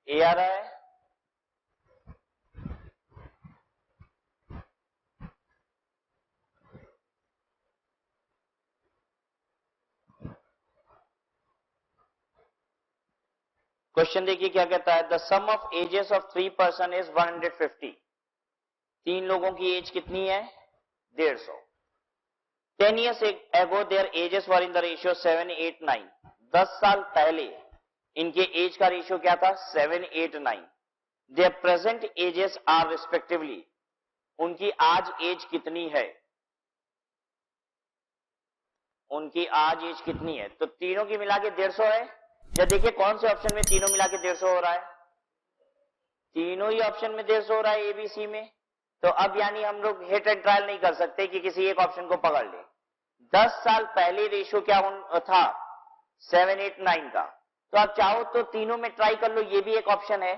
ए आ रहा है, क्वेश्चन देखिए क्या कहता है, the sum of ages of 3 person is 150। 3 लोगों की एज कितनी है, 150। 10 years ago their ages were in the ratio 7, 8, 9। 10 साल पहले इनके एज का रेशियो क्या था, 7, 8, 9। Their present ages are respectively, उनकी आज एज कितनी है, उनकी आज एज कितनी है, तो तीनों की मिला के 150 है। या देखिए कौन से ऑप्शन में तीनों मिला के 150 हो रहा है, तीनों ही ऑप्शन में 150 हो रहा है एबीसी में। तो अब यानी हम लोग हिट एंड ट्रायल नहीं कर सकते कि किसी एक ऑप्शन को पकड़ ले। 10 साल पहले रेशियो क्या था, 7, 8, 9 का। तो आप चाहो तो तीनों में ट्राई कर लो, ये भी एक ऑप्शन है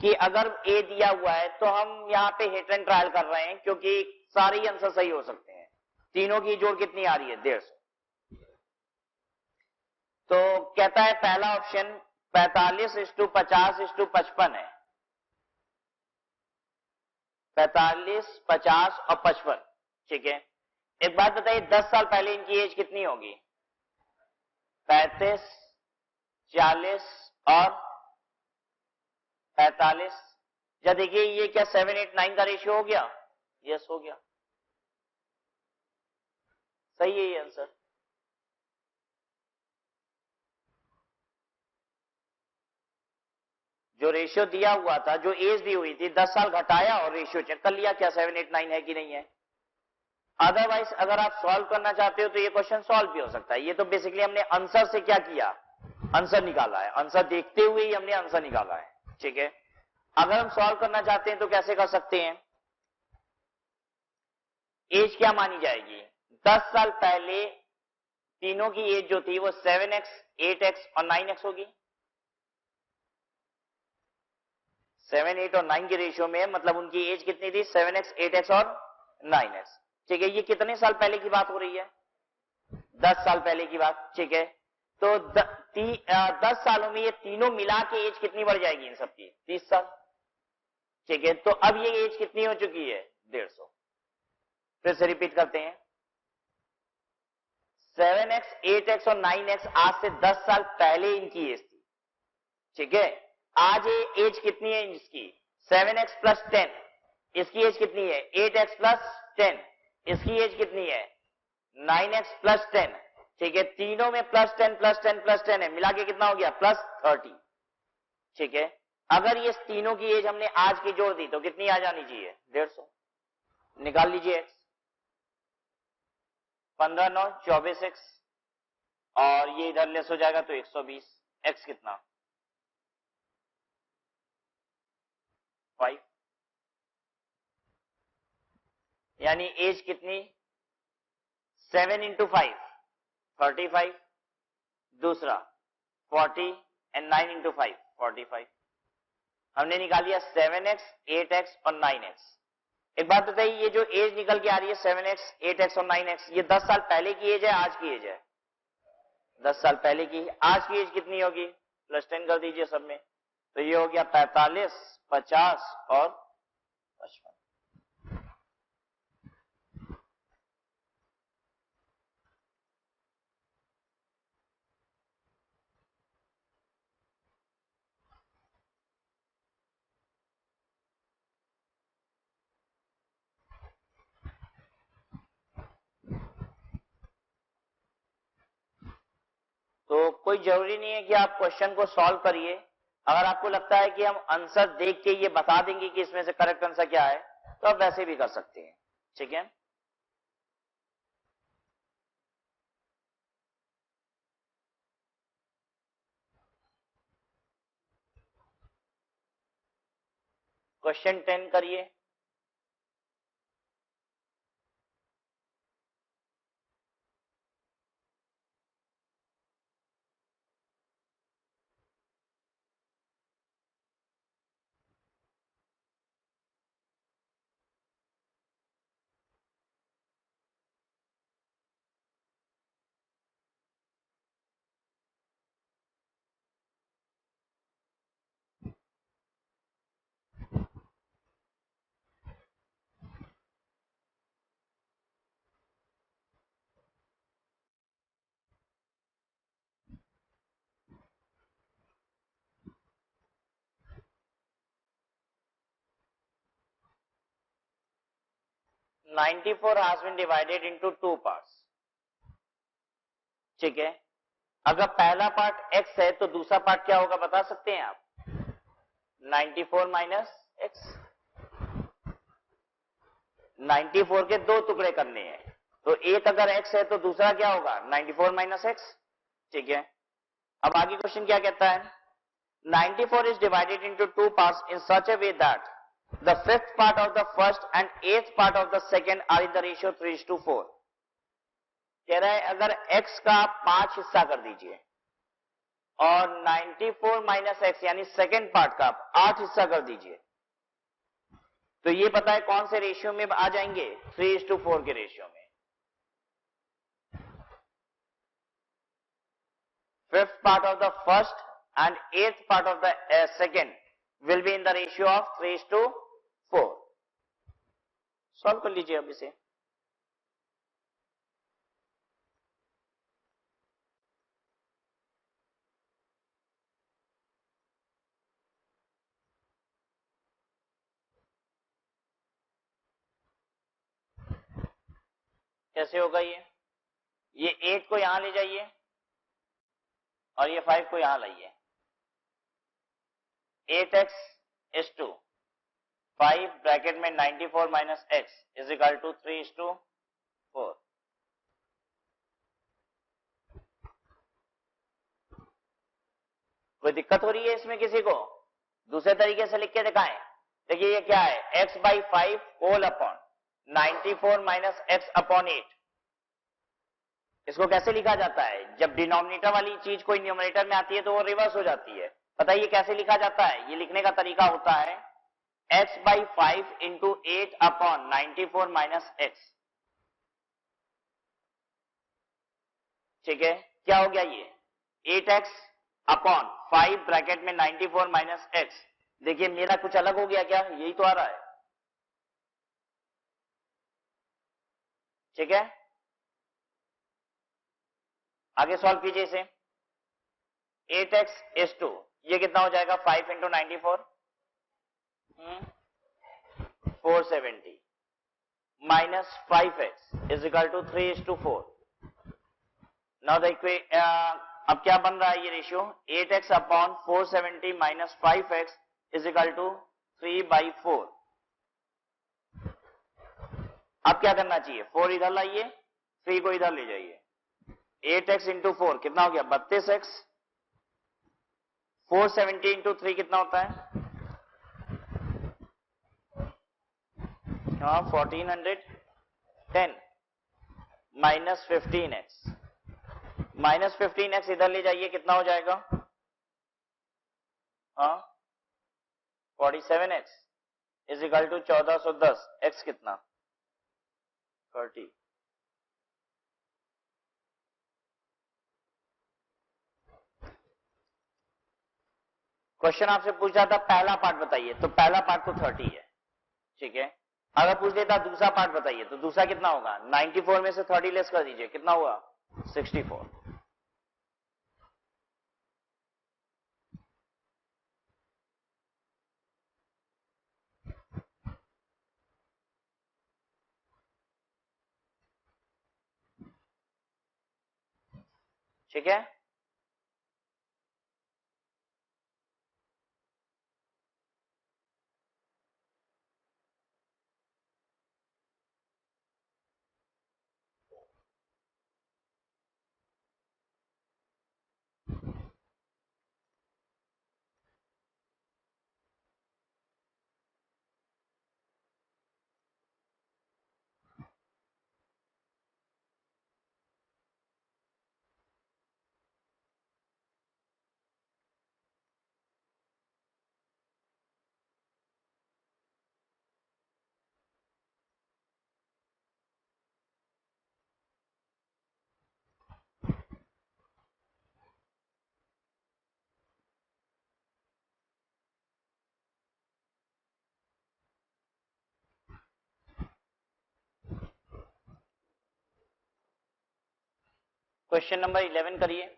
कि अगर ए दिया हुआ है तो हम यहाँ पे हिट एंड ट्रायल कर रहे हैं क्योंकि सारे ही आंसर सही हो सकते हैं। तीनों की जोड़ कितनी आ रही है, 150। तो कहता है पहला ऑप्शन 45:50:55 है, 45, 50 और 55, ठीक है। एक बात बताइए, 10 साल पहले इनकी एज कितनी होगी? 35, 40 और 45। या देखिए ये क्या 7, 8, 9 का रेशियो हो गया? यस हो गया, सही है ये आंसर। जो रेशियो दिया हुआ था, जो एज दी हुई थी, 10 साल घटाया और रेशियो चेक कर लिया क्या 7, 8, 9 है कि नहीं है। अदरवाइज अगर आप सॉल्व करना चाहते हो तो ये क्वेश्चन सॉल्व भी हो सकता है। ये तो बेसिकली हमने आंसर से क्या किया, आंसर निकाला है, आंसर देखते हुए ही हमने आंसर निकाला है, ठीक है। अगर हम सॉल्व करना चाहते हैं तो कैसे कर सकते हैं? एज क्या मानी जाएगी? 10 साल पहले तीनों की एज जो थी वो 7x, 8x और 9x होगी। 7, 8 और 9 के रेशियो में, मतलब उनकी एज कितनी थी? 7x, 8x और 9x, ठीक है। ये कितने साल पहले की बात हो रही है? 10 साल पहले की बात, ठीक है। तो 10 सालों में ये तीनों मिला के एज कितनी बढ़ जाएगी इन सबकी? 30 साल, ठीक है। तो अब ये एज कितनी हो चुकी है? 150। फिर से रिपीट करते हैं, 7x, 8x और 9x आज से 10 साल पहले इनकी एज थी, ठीक है। आज ये एज कितनी है इसकी? 7x प्लस 10, इसकी एज कितनी है? 8x प्लस 10, इसकी एज कितनी है? 9x प्लस 10, ठीक है। तीनों में प्लस 10 प्लस 10 प्लस 10 है, मिला के कितना हो गया? प्लस 30, ठीक है। अगर ये तीनों की एज हमने आज की जोड़ दी तो कितनी आ जानी चाहिए? 150। निकाल लीजिए x, 15 9 24 x, और ये इधर लेस हो जाएगा तो 120। x कितना? 5, यानी एज कितनी? 7 इंटू 5 35, दूसरा 40 एंड 9 इंटू 5 45। हमने निकाल लिया 7x, 8x और 9x। एक बात बताइए, ये जो एज निकल के आ रही है 7x, 8x और 9x, ये 10 साल पहले की एज है, आज की एज है? 10 साल पहले की। आज की एज कितनी होगी? प्लस 10 कर दीजिए सब में, तो ये हो गया 45, 50 और 55। तो कोई जरूरी नहीं है कि आप क्वेश्चन को सॉल्व करिए। अगर आपको लगता है कि हम आंसर देख के ये बता देंगे कि इसमें से करेक्ट आंसर क्या है, तो आप वैसे भी कर सकते हैं, ठीक है। क्वेश्चन 10 करिए। Ninety four has been divided into 2 parts, ठीक है। अगर पहला पार्ट x है तो दूसरा पार्ट क्या होगा बता सकते हैं आप? 94 माइनस x। 94 के दो टुकड़े करने हैं, तो एक अगर x है तो दूसरा क्या होगा? 94 माइनस x, ठीक है। अब आगे क्वेश्चन क्या कहता है? 94 is divided into 2 parts in such a way that the fifth part of the first and eighth part of the second are in the ratio 3:4। कह रहा है अगर x का 5 हिस्सा कर दीजिए और 94 माइनस एक्स यानी सेकेंड पार्ट का 8 हिस्सा कर दीजिए, तो ये पता है कौन से रेशियो में आ जाएंगे? 3:4 के रेशियो में। Fifth part of the first and eighth part of the second will be in the ratio of 3:4, solve कर लीजिए अब इसे। कैसे होगा ये 8 को यहां ले जाइए और ये 5 को यहां लाइए। 8x इज टू 5 ब्रैकेट में 94 minus x is equal to 3:4। कोई दिक्कत हो रही है इसमें किसी को? दूसरे तरीके से लिख के दिखाएं। देखिए ये क्या है, x by 5 whole upon 94 minus x upon 8। इसको कैसे लिखा जाता है? जब डिनोमिनेटर वाली चीज कोई न्यूमरेटर में आती है तो वो रिवर्स हो जाती है। बताइए कैसे लिखा जाता है? ये लिखने का तरीका होता है x by 5 into 8 upon 94 minus x. ठीक है, क्या हो गया ये 8x अपॉन 5 ब्रैकेट में 94 माइनस एक्स। देखिए मेरा कुछ अलग हो गया क्या? यही तो आ रहा है। ठीक है, आगे सॉल्व कीजिए इसे। 8x इज टू, ये कितना हो जाएगा? 5 into 94 470 minus 5x is equal to 3:4। Now देखिए अब क्या बन रहा है ये ratio, 8x upon 470 minus 5x is equal to 3/4। अब क्या करना चाहिए? 4 इधर लाइए, 3 को इधर ले जाइए। 8x इंटू 4 कितना हो गया? 32x। 470 इंटू 3 कितना होता है? हाँ 1410 माइनस 15x। माइनस 15x इधर ले जाइए, कितना हो जाएगा? हाँ 47x is equal to 1410। x कितना? 30। क्वेश्चन आपसे पूछा था पहला पार्ट बताइए, तो पहला पार्ट तो 30 है। ठीक है, अगर पूछ देता दूसरा पार्ट बताइए तो दूसरा कितना होगा? 94 में से 30 लेस कर दीजिए, कितना हुआ? 64। ठीक है, क्वेश्चन नंबर 11 करिए।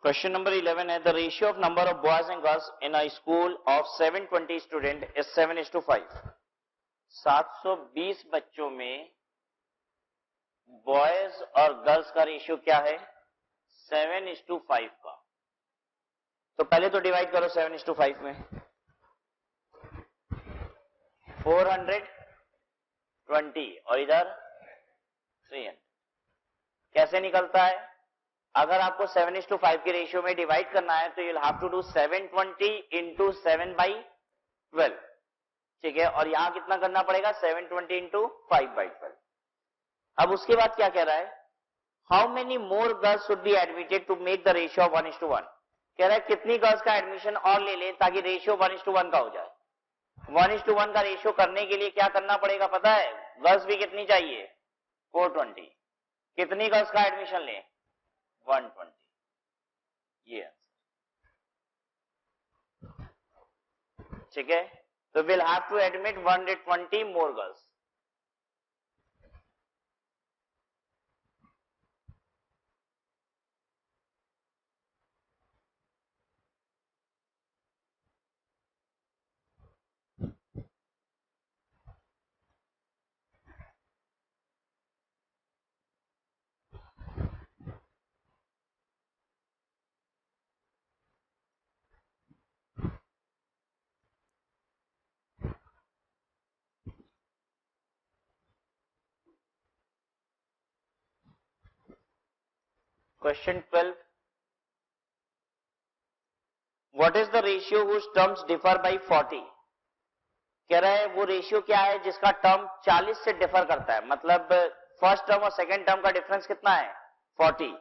क्वेश्चन नंबर 11 है, the ratio of number of boys and girls in a school of 720 student is 7:5। 720 बच्चों में बॉयज और गर्ल्स का रेशियो क्या है? 7:5 का। तो पहले तो डिवाइड करो 7:5 में। 420 और इधर 300। कैसे निकलता है? अगर आपको 7:5 के रेशियो में डिवाइड करना है तो you'll have to do 720 into 7/12। ठीक है, और यहां कितना करना पड़ेगा 720 इंटू 5/12। अब उसके बाद क्या कह रहा है, how many more girls should be admitted to make the ratio of 1:1। कह रहा है कितनी गर्ल्स का एडमिशन और ले ले ताकि रेशियो 1:1 का हो जाए। 1:1 का रेशियो करने के लिए क्या करना पड़ेगा पता है, गर्ल्स भी कितनी चाहिए 420, कितनी गर्ल्स का एडमिशन ले 120, ये ठीक है। तो will have to admit 120 more girls. Question 12, what is the ratio whose terms differ by 40। कह रहा है वो रेशियो क्या है जिसका टर्म 40 से डिफर करता है, मतलब फर्स्ट टर्म और सेकंड टर्म का डिफरेंस कितना है 40,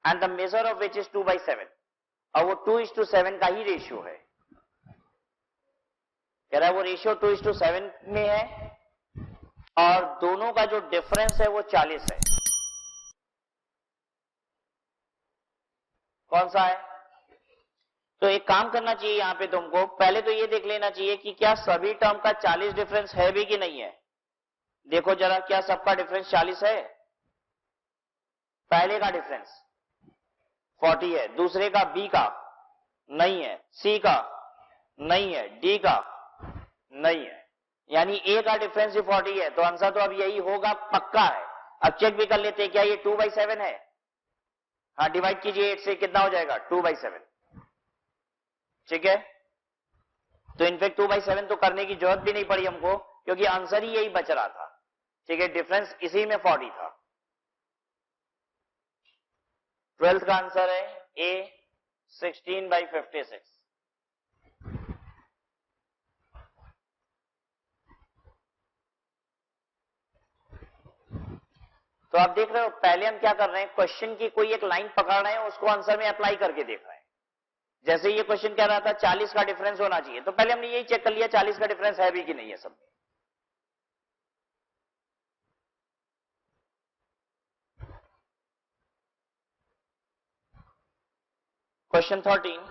and the measure of which is 2/7, और वो 2:7 का ही रेशियो है। कह रहा है वो रेशियो 2:7 में है और दोनों का जो डिफरेंस है वो 40 है। कौन सा है? तो एक काम करना चाहिए यहां पे तुमको, पहले तो ये देख लेना चाहिए कि क्या सभी टर्म का 40 डिफरेंस है भी कि नहीं है। देखो जरा, क्या सबका डिफरेंस 40 है? पहले का डिफरेंस 40 है, दूसरे का बी का नहीं है, सी का नहीं है, डी का नहीं है, यानी ए का डिफरेंस ही 40 है। तो आंसर तो अब यही होगा, पक्का है। अब चेक भी कर लेते हैं क्या ये 2/7 है। हाँ, डिवाइड कीजिए 8 से, कितना हो जाएगा 2/7, ठीक है। तो इनफेक्ट 2/7 तो करने की जरूरत भी नहीं पड़ी हमको, क्योंकि आंसर ही यही बच रहा था, ठीक है, डिफरेंस इसी में 40 था। 12th का आंसर है ए 16/56। तो आप देख रहे हो, पहले हम क्या कर रहे हैं, क्वेश्चन की कोई एक लाइन पकड़ रहे हैं, उसको आंसर में अप्लाई करके देख रहे हैं। जैसे ये क्वेश्चन कह रहा था 40 का डिफरेंस होना चाहिए, तो पहले हमने यही चेक कर लिया 40 का डिफरेंस है भी कि नहीं है सब में। Question 13,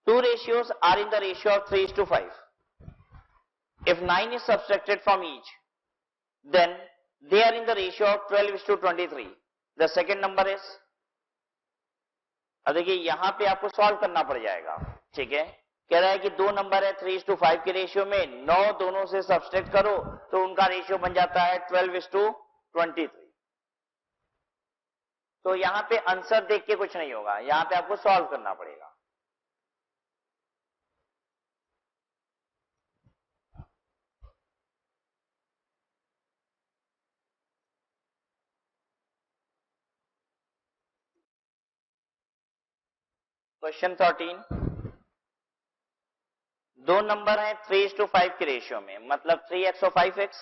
two ratios are in the ratio of 3:5. If 9 is subtracted from each, then they are in the ratio of 12:23. The second number is, अब देखिए यहां पे आपको सॉल्व करना पड़ जाएगा, ठीक है। कह रहा है कि दो नंबर है 3:5 के रेशियो में, 9 दोनों से सब्सट्रैक्ट करो तो उनका रेशियो बन जाता है 12:23। तो यहां पे आंसर देख के कुछ नहीं होगा, यहां पे आपको सॉल्व करना पड़ेगा। क्वेश्चन 13, दो नंबर है 3:5 के रेशियो में, मतलब 3x और 5x,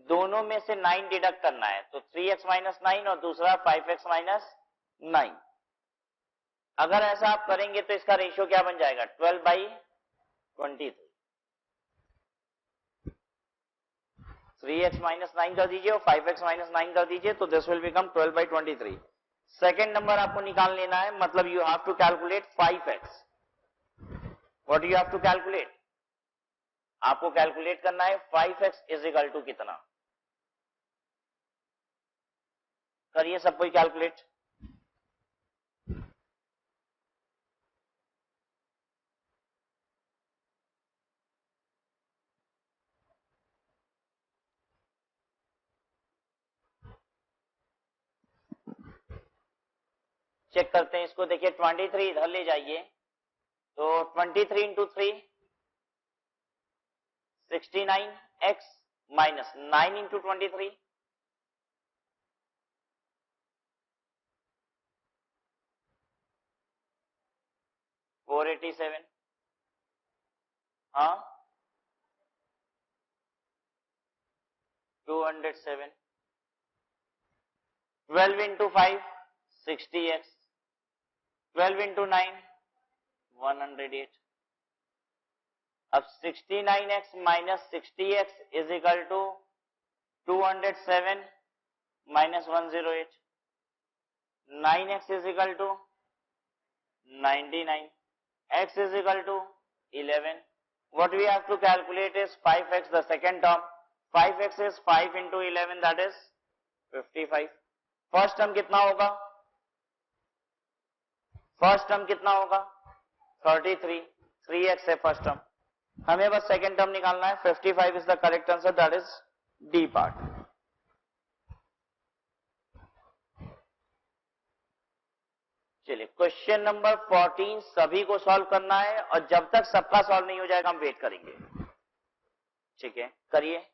दोनों में से 9 डिडक्ट करना है, तो 3x - 9 और दूसरा 5x - 9। अगर ऐसा आप करेंगे तो इसका रेशियो क्या बन जाएगा 12/23। 3x - 9 कर दीजिए और 5x - 9 कर दीजिए, तो this will become 12/23। Second number आपको निकाल लेना है, मतलब you have to calculate 5x। What you have to calculate, आपको कैलकुलेट करना है 5x इज इक्वल टू कितना। करिए सब कोई कैलकुलेट। चेक करते हैं इसको, देखिए 23 इधर ले जाइए, तो 23 इंटू 3 69x माइनस 9 इंटू 23 487। हाँ, 207, 12 into 5 60x, 12 into 9 108. अब 69x minus 60x is equal to 207 minus 108. 9x is equal to 99. X is equal to 11. What we have to calculate is 5x, the second term. 5x is 5 into 11, that is 55. First term कितना होगा? First term कितना होगा? 33. 3x है first term. हमें बस second term निकालना है. 55 is the correct answer, that is D part. चलिए क्वेश्चन नंबर 14 सभी को सॉल्व करना है और जब तक सबका सॉल्व नहीं हो जाएगा हम वेट करेंगे. ठीक है, करिए.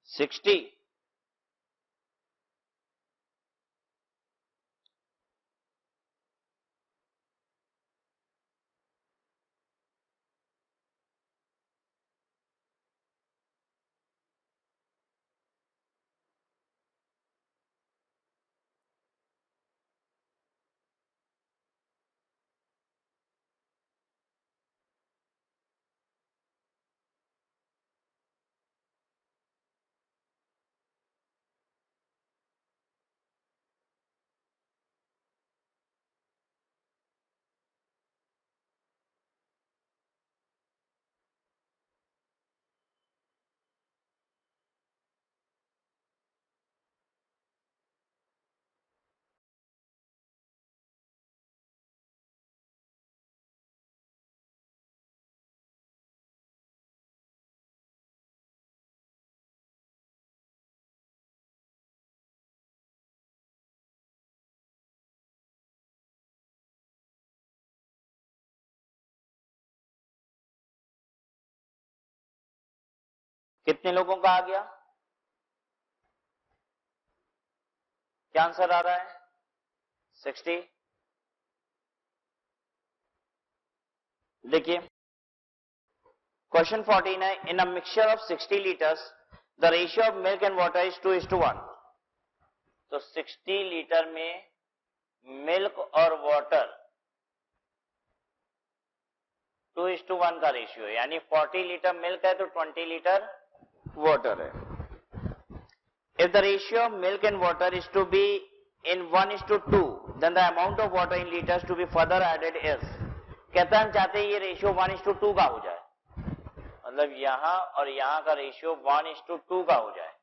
सिक्सटी. कितने लोगों का आ गया? क्या आंसर आ रहा है? 60. देखिए क्वेश्चन 14 है. In a mixture of 60 litres the ratio of milk and water is 2:1. तो 60 लीटर में मिल्क और वाटर 2:1 का रेशियो है, यानी 40 लीटर मिल्क है तो 20 लीटर वाटर है. If the ratio of milk and water is to be in 1:2, then the amount of water in liters to be further added is. कहते हैं हम चाहते हैं ये रेशियो 1:2 का हो जाए, मतलब यहां और यहां का रेशियो 1:2 का हो जाए.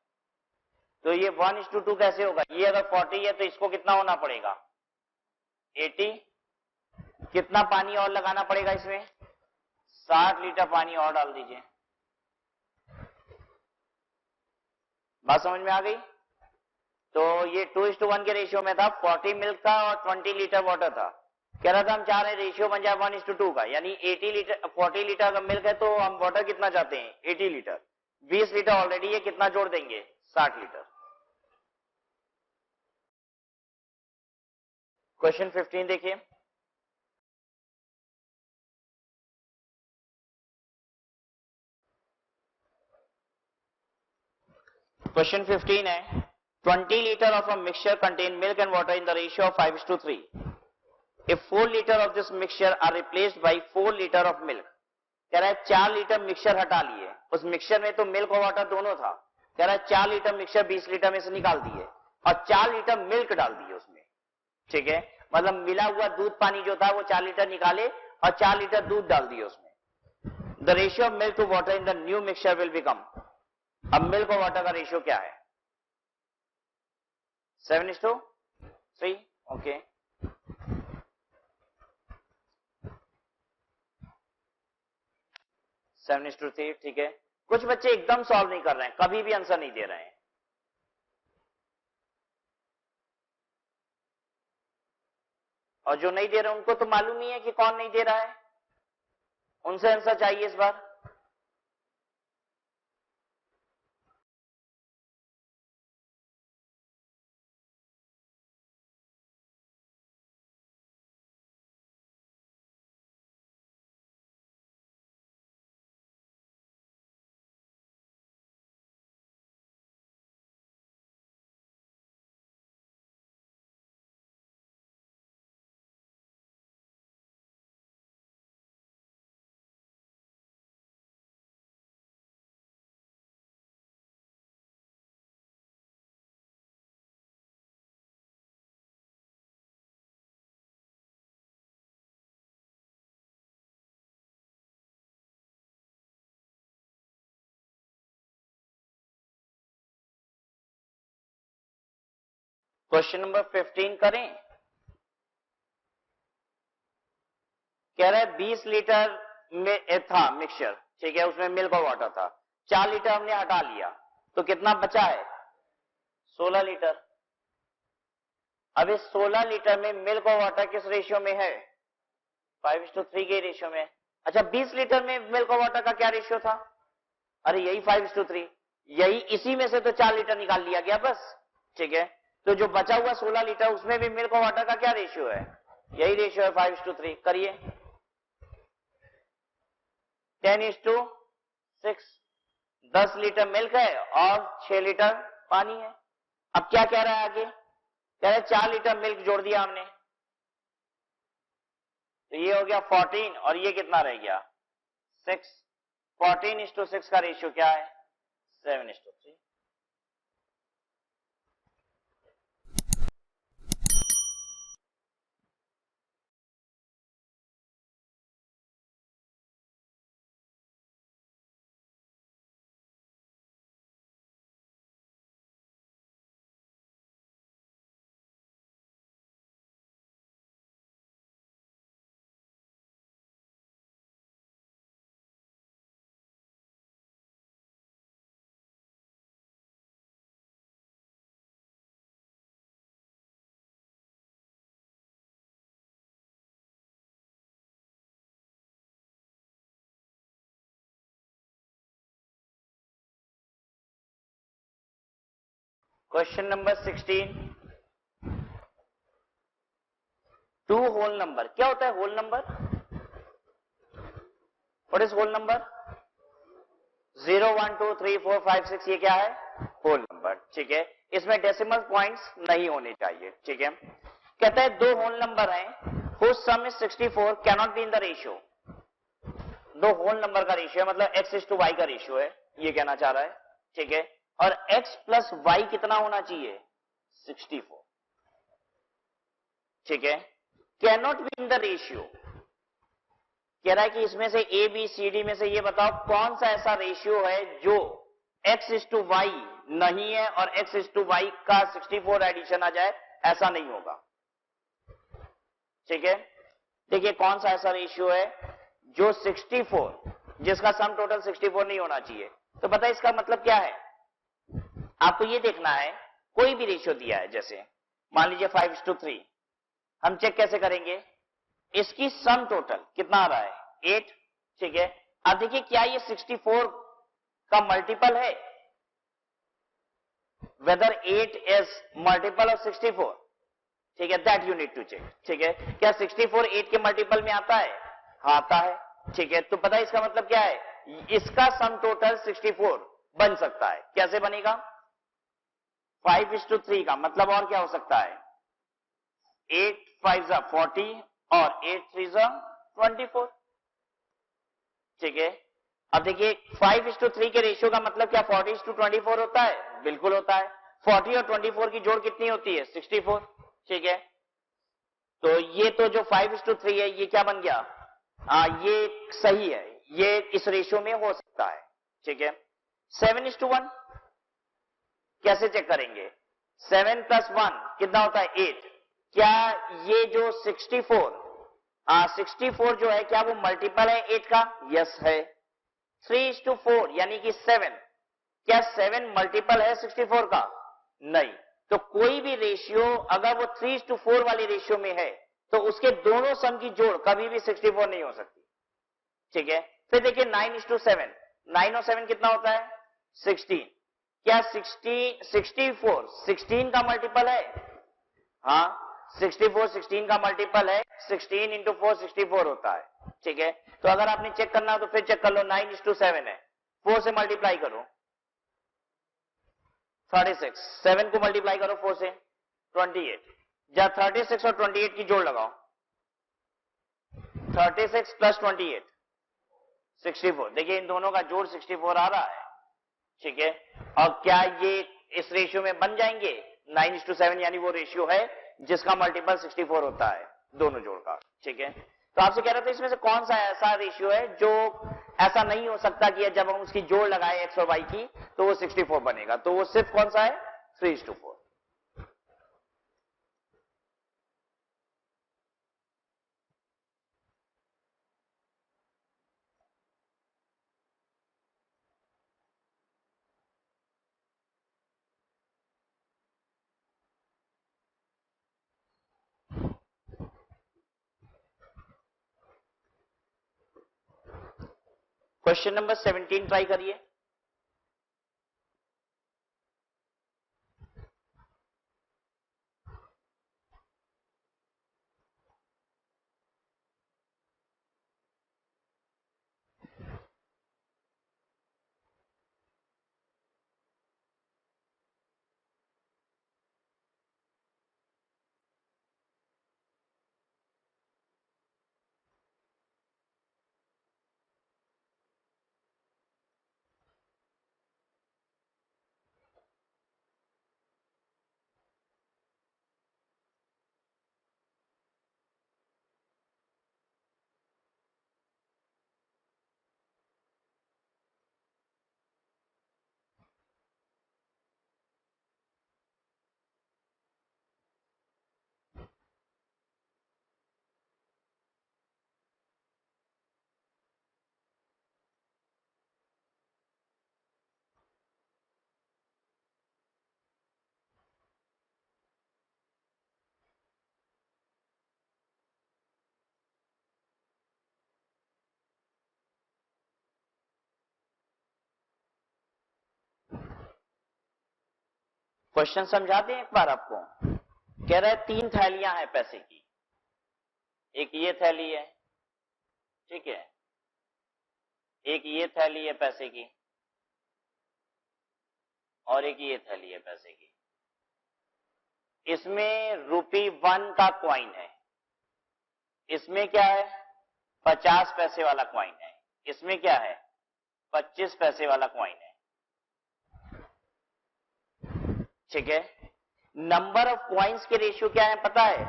तो ये 1:2 कैसे होगा? ये अगर 40 है तो इसको कितना होना पड़ेगा? 80. कितना पानी और लगाना पड़ेगा इसमें? 60 लीटर पानी और डाल दीजिए. बात समझ में आ गई? तो ये 2:1 के रेशियो में था. 40 मिल्क था और 20 लीटर वाटर था. कह रहा था हम चाह रहे हैं रेशियो बन जाए 1:2 का, यानी 80 लीटर 40 लीटर का मिल्क है तो हम वाटर कितना चाहते हैं? 80 लीटर. 20 लीटर ऑलरेडी है, कितना जोड़ देंगे? 60 लीटर. क्वेश्चन 15 देखिए. क्वेश्चन 15 है. 20 litre of a mixture contain milk and water in the ratio of 5:3. If 4 liter of this mixture are replaced by 4 liter of milk. कह रहा है 4 लीटर मिक्सचर हटा लिए. उस मिक्सचर में तो मिल्क और वाटर दोनों था. कह रहा है 4 लीटर मिक्सचर 20 लीटर में से निकाल दिए और 4 लीटर मिल्क डाल दिए उसमें. ठीक है, मतलब मिला हुआ दूध पानी जो था वो 4 लीटर निकाले और 4 लीटर दूध डाल दिए उसमें. The ratio of milk to water in the new mixture will become. अब मिल्क और वाटर का रेशियो क्या है? 7:3. ओके. 7:3, ठीक है। कुछ बच्चे एकदम सॉल्व नहीं कर रहे हैं, कभी भी आंसर नहीं दे रहे हैं। और जो नहीं दे रहे उनको तो मालूम नहीं है कि कौन नहीं दे रहा है, उनसे आंसर चाहिए इस बार। क्वेश्चन नंबर 15 करें। कह रहा है 20 लीटर में था मिक्सचर, ठीक है, उसमें मिल्क और वाटर था, 4 लीटर हमने हटा लिया, तो कितना बचा है? 16 लीटर। अब इस 16 लीटर में मिल्क और वाटर किस रेशियो में है? 5:3 के रेशियो में। अच्छा, 20 लीटर में मिल्क और वाटर का क्या रेशियो था? अरे यही 5:3, यही इसी में से तो 4 लीटर निकाल लिया गया बस, ठीक है। तो जो बचा हुआ 16 लीटर उसमें भी मिल्क और वाटर का क्या रेशियो है? यही रेशियो है 5:3। करिए 10:6। 10 लीटर मिल्क है और 6 लीटर पानी है। अब क्या कह रहा है आगे? कह रहा है 4 लीटर मिल्क जोड़ दिया हमने, तो ये हो गया 14 और ये कितना रह गया? 6। 14:6 का रेशियो क्या है? 7:3। Question number 16। 2 whole number. क्या होता है whole number? What is whole number? 0, 1, 2, 3, 4, 5, 6, ये क्या है? होल नंबर, ठीक है। इसमें डेसिमल पॉइंट्स नहीं होने चाहिए, ठीक है। कहता है 2 होल नंबर हैं whose sum is 64 cannot be in the ratio। 2 whole number का रेशियो है, मतलब x:y का रेशियो है, ये कहना चाह रहा है, ठीक है। और x प्लस y कितना होना चाहिए? 64, ठीक है। Cannot be in the ratio. कह रहा है कि इसमें से ए बी सी डी में से ये बताओ कौन सा ऐसा रेशियो है जो x:y नहीं है और x:y का 64 एडिशन आ जाए, ऐसा नहीं होगा, ठीक है। देखिए कौन सा ऐसा रेशियो है जो 64, जिसका सम टोटल 64 नहीं होना चाहिए। तो पता है इसका मतलब क्या है? आपको ये देखना है, कोई भी रेशियो दिया है, जैसे मान लीजिए 5:3, हम चेक कैसे करेंगे? इसकी सम टोटल कितना आ रहा है? 8, ठीक है। अब देखिए क्या ये 64 का मल्टीपल है? वेदर 8 इज मल्टीपल ऑफ 64, ठीक है, that you need to check, ठीक है। क्या 64 8 के मल्टीपल में आता है? हाँ आता है, ठीक है। तो पता है इसका मतलब क्या है? इसका सम टोटल 64 बन सकता है। कैसे बनेगा? 5:3 का मतलब और क्या हो सकता है? 8 5 40 और 8 3 24, ठीक है। अब देखिए 5:3 के रेशियो का मतलब क्या 40:24 होता है? बिल्कुल होता है। 40 और 24 की जोड़ कितनी होती है? 64, ठीक है। तो ये तो जो 5:3 है ये क्या बन गया? ये सही है, ये इस रेशियो में हो सकता है, ठीक है। 7:1 कैसे चेक करेंगे? 7 + 1 कितना होता है? 8। क्या ये जो 64 जो है क्या वो मल्टीपल है 8 का? यस है। 3:4 यानी कि 7, क्या 7 मल्टीपल है 64 का? नहीं। तो कोई भी रेशियो अगर वो 3:4 वाली रेशियो में है तो उसके दोनों सम की जोड़ कभी भी 64 नहीं हो सकती। ठीक है, फिर देखिए 9:7, 9 और 7 कितना होता है? 16। क्या 64 16 का मल्टीपल है? हाँ, 64 16 का मल्टीपल है। 16 इंटू 4 64 होता है। ठीक है, तो अगर आपने चेक करना हो तो फिर चेक कर लो। 9:7 है, 4 से मल्टीप्लाई करो 36, 7 को मल्टीप्लाई करो 4 से 28। जब 36 और 28 की जोड़ लगाओ, 36 प्लस 28 64। देखिए इन दोनों का जोड़ 64 आ रहा है। ठीक है, और क्या ये इस रेशियो में बन जाएंगे? 9:7 यानी वो रेशियो है जिसका मल्टीपल 64 होता है दोनों जोड़ का। ठीक है, तो आपसे कह रहा था इसमें से कौन सा ऐसा रेशियो है जो ऐसा नहीं हो सकता कि जब हम उसकी जोड़ लगाए x और y की तो वो 64 बनेगा? तो वो सिर्फ कौन सा है? 3:4। क्वेश्चन नंबर 17 ट्राई करिए। क्वेश्चन समझा दें एक बार आपको। कह रहा है 3 थैलियां हैं पैसे की। एक ये थैली है, ठीक है, एक ये थैली है पैसे की, और एक ये थैली है पैसे की। इसमें ₹1 का क्वाइन है। इसमें क्या है? 50 पैसे वाला क्वाइन है। इसमें क्या है? 25 पैसे वाला क्वाइन है। ठीक है, नंबर ऑफ क्वाइंस के रेशियो क्या है पता है?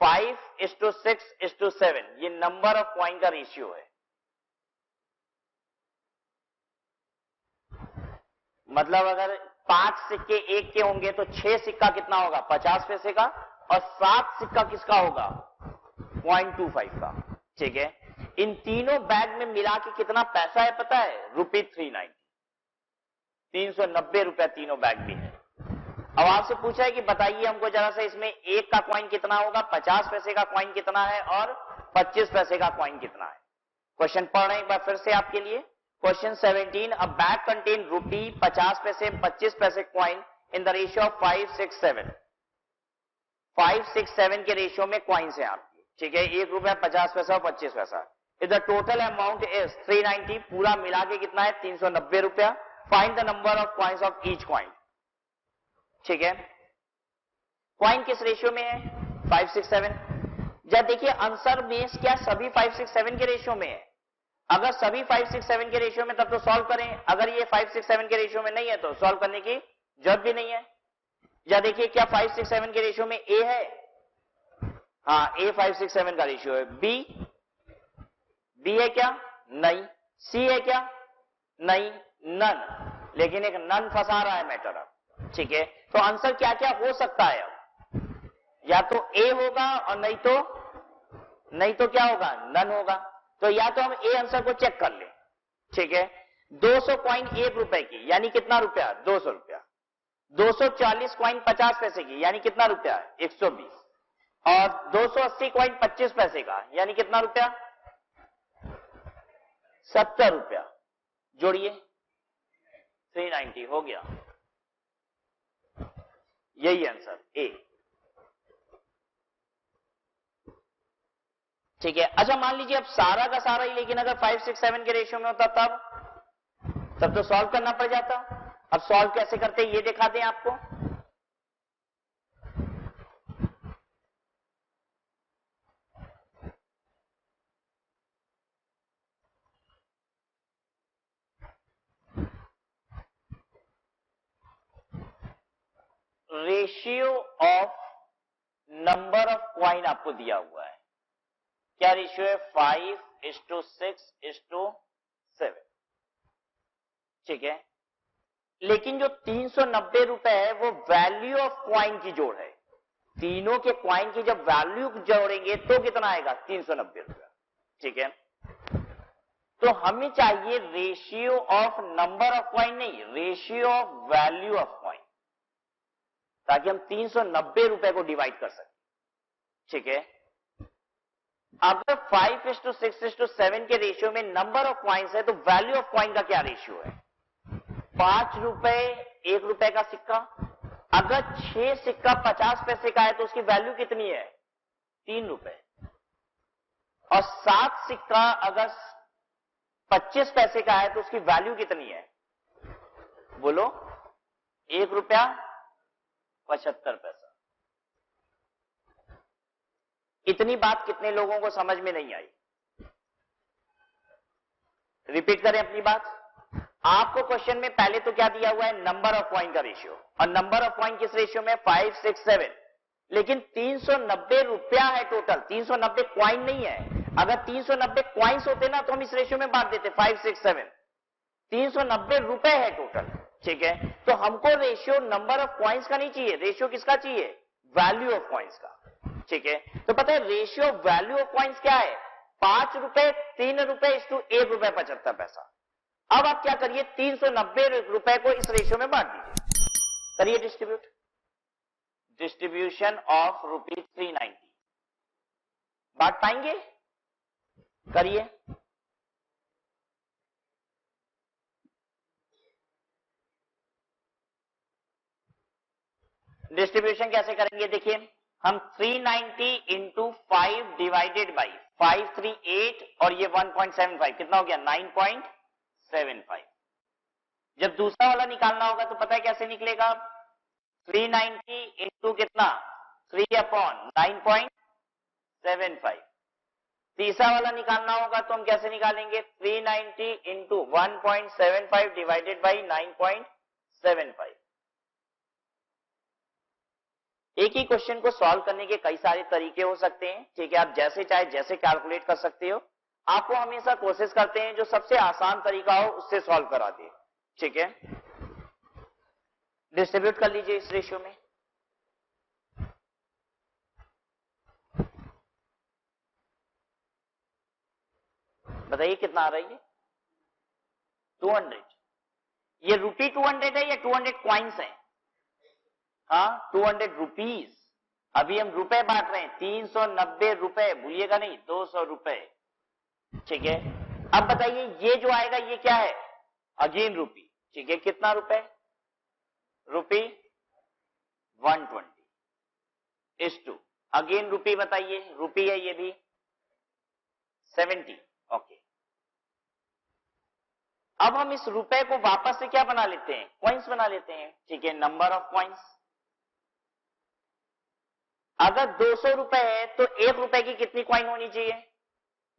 5:6:7। ये नंबर ऑफ क्वाइन का रेशियो है। मतलब अगर 5 सिक्के एक के होंगे तो 6 सिक्का कितना होगा? 50 पैसे का, और 7 सिक्का किसका होगा? 0.25 का। ठीक है, इन तीनों बैग में मिला के कितना पैसा है पता है? ₹390, 390 रुपया तीनों बैग में है। अब आपसे पूछा है कि बताइए हमको जरा सा, इसमें एक का कॉइन कितना होगा, 50 पैसे का कॉइन कितना है, और 25 पैसे का कॉइन कितना है? क्वेश्चन पढ़ रहे हैं एक बार फिर से आपके लिए। क्वेश्चन 17, अ बैग कंटेन ₹, 50 पैसे 25 पैसे coin in the ratio of 5, 6, 7। 5, 6, 7 के रेशियो में कॉइन्स है आपकी। ठीक है, ₹1, 50 पैसा और 25 पैसा। If the total amount is 390, पूरा मिला के कितना है? 390 रुपया। Find the number of coins of each coin. ठीक है, कॉइन किस रेशियो में है? 5, 6, 7। जब देखिए आंसर में क्या सभी 5, 6, 7 के रेशियो में है? अगर सभी 5, 6, 7 के रेशियो में तब तो सॉल्व करें। अगर ये 5, 6, 7 के रेशियो में नहीं है तो सॉल्व करने की जरूरत भी नहीं है। या देखिए क्या 5, 6, 7 के रेशियो में ए है? हाँ, ए 5, 6, 7 का रेशियो है। बी है क्या? नहीं। सी है क्या? नहीं। नन, लेकिन एक नन फंसा रहा है मैटर अब। ठीक है, तो आंसर क्या क्या हो सकता है अब? या तो ए होगा और नहीं तो क्या होगा? नन होगा। तो या तो हम ए आंसर को चेक कर लें। ठीक है। 200 कॉइन 1 रुपए की यानी कितना रुपया? 200 रुपया। 240 कॉइन 50 पैसे की यानी कितना रुपया? 120। और 280 कॉइन 25 पैसे का यानी कितना रुपया? 70 रुपया। जोड़िए 390 हो गया। यही आंसर ए। ठीक है। अच्छा मान लीजिए अब सारा का सारा ही, लेकिन अगर 5, 6, 7 के रेशियो में होता तब तो सॉल्व करना पड़ जाता। अब सॉल्व कैसे करते हैं ये दिखा दें आपको। Ratio of number of coin आपको दिया हुआ है। क्या रेशियो है? 5:6:7। ठीक है। लेकिन जो 390 रुपए है वो वैल्यू ऑफ क्वाइन की जोड़ है। तीनों के क्वाइन की जब वैल्यू जोड़ेंगे तो कितना आएगा? 390 रुपया। ठीक है। तो हमें चाहिए ratio of number of coin, नहीं ratio of value of coin, ताकि हम 390 रुपए को डिवाइड कर सकें। ठीक है। अगर 5:6:7 के रेशियो में नंबर ऑफ क्वाइंस है तो वैल्यू ऑफ क्वाइन का क्या रेशियो है? 5 रुपए 1 रुपए का सिक्का। अगर 6 सिक्का 50 पैसे का है तो उसकी वैल्यू कितनी है? 3 रुपए। और 7 सिक्का अगर 25 पैसे का है तो उसकी वैल्यू कितनी है? बोलो। 1 रुपया 75 पैसा। इतनी बात कितने लोगों को समझ में नहीं आई? रिपीट करें अपनी बात। आपको क्वेश्चन में पहले तो क्या दिया हुआ है? नंबर ऑफ कॉइन का रेशियो। और नंबर ऑफ कॉइन किस रेशियो में? 5, 6, 7। लेकिन 390 रुपया है टोटल, 390 क्वाइन नहीं है। अगर 390 क्वाइंस होते ना तो हम इस रेशियो में बांट देते 5, 6, 7। 390 रुपए है टोटल। ठीक है। तो हमको रेशियो नंबर ऑफ क्वाइंस का नहीं चाहिए, रेशियो किसका चाहिए? वैल्यू ऑफ क्वाइंस का। ठीक है। तो पता है रेशियो वैल्यू ऑफ क्वाइंस क्या है? 5 रुपए 3 रुपए 1 रुपए 75 पैसा। अब आप क्या करिए? 390 रुपए को इस रेशियो में बांट दीजिए। करिए डिस्ट्रीब्यूट। डिस्ट्रीब्यूशन ऑफ ₹390 बांट पाएंगे? करिए। डिस्ट्रीब्यूशन कैसे करेंगे? देखिए हम 390 इंटू 5 डिवाइडेड बाई 538 और ये 1.75 कितना हो गया? 9.75। जब दूसरा वाला निकालना होगा तो पता है कैसे निकलेगा? 390 इंटू कितना? 3/9.75। तीसरा वाला निकालना होगा तो हम कैसे निकालेंगे? 390 इंटू 1.75 डिवाइडेड बाई 9.75। एक ही क्वेश्चन को सॉल्व करने के कई सारे तरीके हो सकते हैं। ठीक है। आप जैसे चाहे जैसे कैलकुलेट कर सकते हो। आपको हमेशा कोशिश करते हैं जो सबसे आसान तरीका हो उससे सॉल्व करा दे। ठीक है। डिस्ट्रीब्यूट कर लीजिए इस रेशियो में। बताइए कितना आ रहा है? ये 200। ये ₹200 है या 200 क्वाइंस है? हाँ 200 रुपीज। अभी हम रुपए बांट रहे हैं। 390 रुपए, भूलिएगा नहीं, 200 रुपए। ठीक है। अब बताइए ये जो आएगा ये क्या है? अगेन रुपी। ठीक है। कितना रुपए? ₹120 इस टू अगेन रुपी। बताइए रुपी है ये भी 70। ओके। अब हम इस रुपए को वापस से क्या बना लेते हैं? क्वाइंस बना लेते हैं। ठीक है। Number of coins. अगर 200 रुपए है तो 1 रुपए की कितनी क्वाइन होनी चाहिए?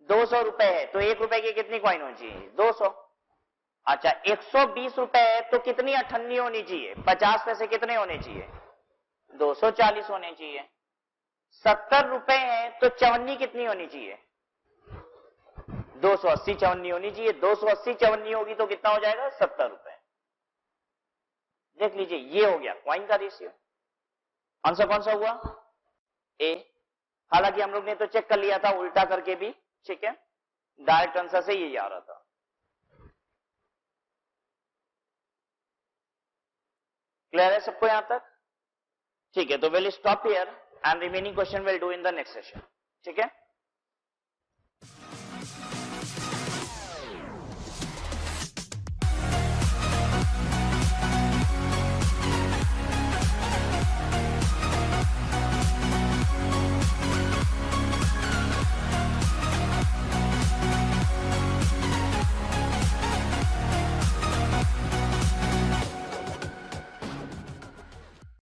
200 रुपए है तो 1 रुपए की कितनी क्वाइन होनी चाहिए? 200। अच्छा 120 रुपए है तो कितनी अठन्नी होनी चाहिए? 50 पैसे कितने होने चाहिए? 240 होने चाहिए। 70 रुपए है तो चवन्नी कितनी होनी चाहिए? 280 चवन्नी होनी चाहिए। 280 चवन्नी होगी तो कितना हो जाएगा? 70 रुपए। देख लीजिए ये हो गया क्वाइन का रेशियो। आंसर कौन सा हुआ? ए। हालांकि हम लोग ने तो चेक कर लिया था उल्टा करके भी। ठीक है। डायरेक्ट आंसर से यही आ रहा था। क्लियर है सबको यहां तक? ठीक है, तो will stop here and remaining question will do in the next session. ठीक है.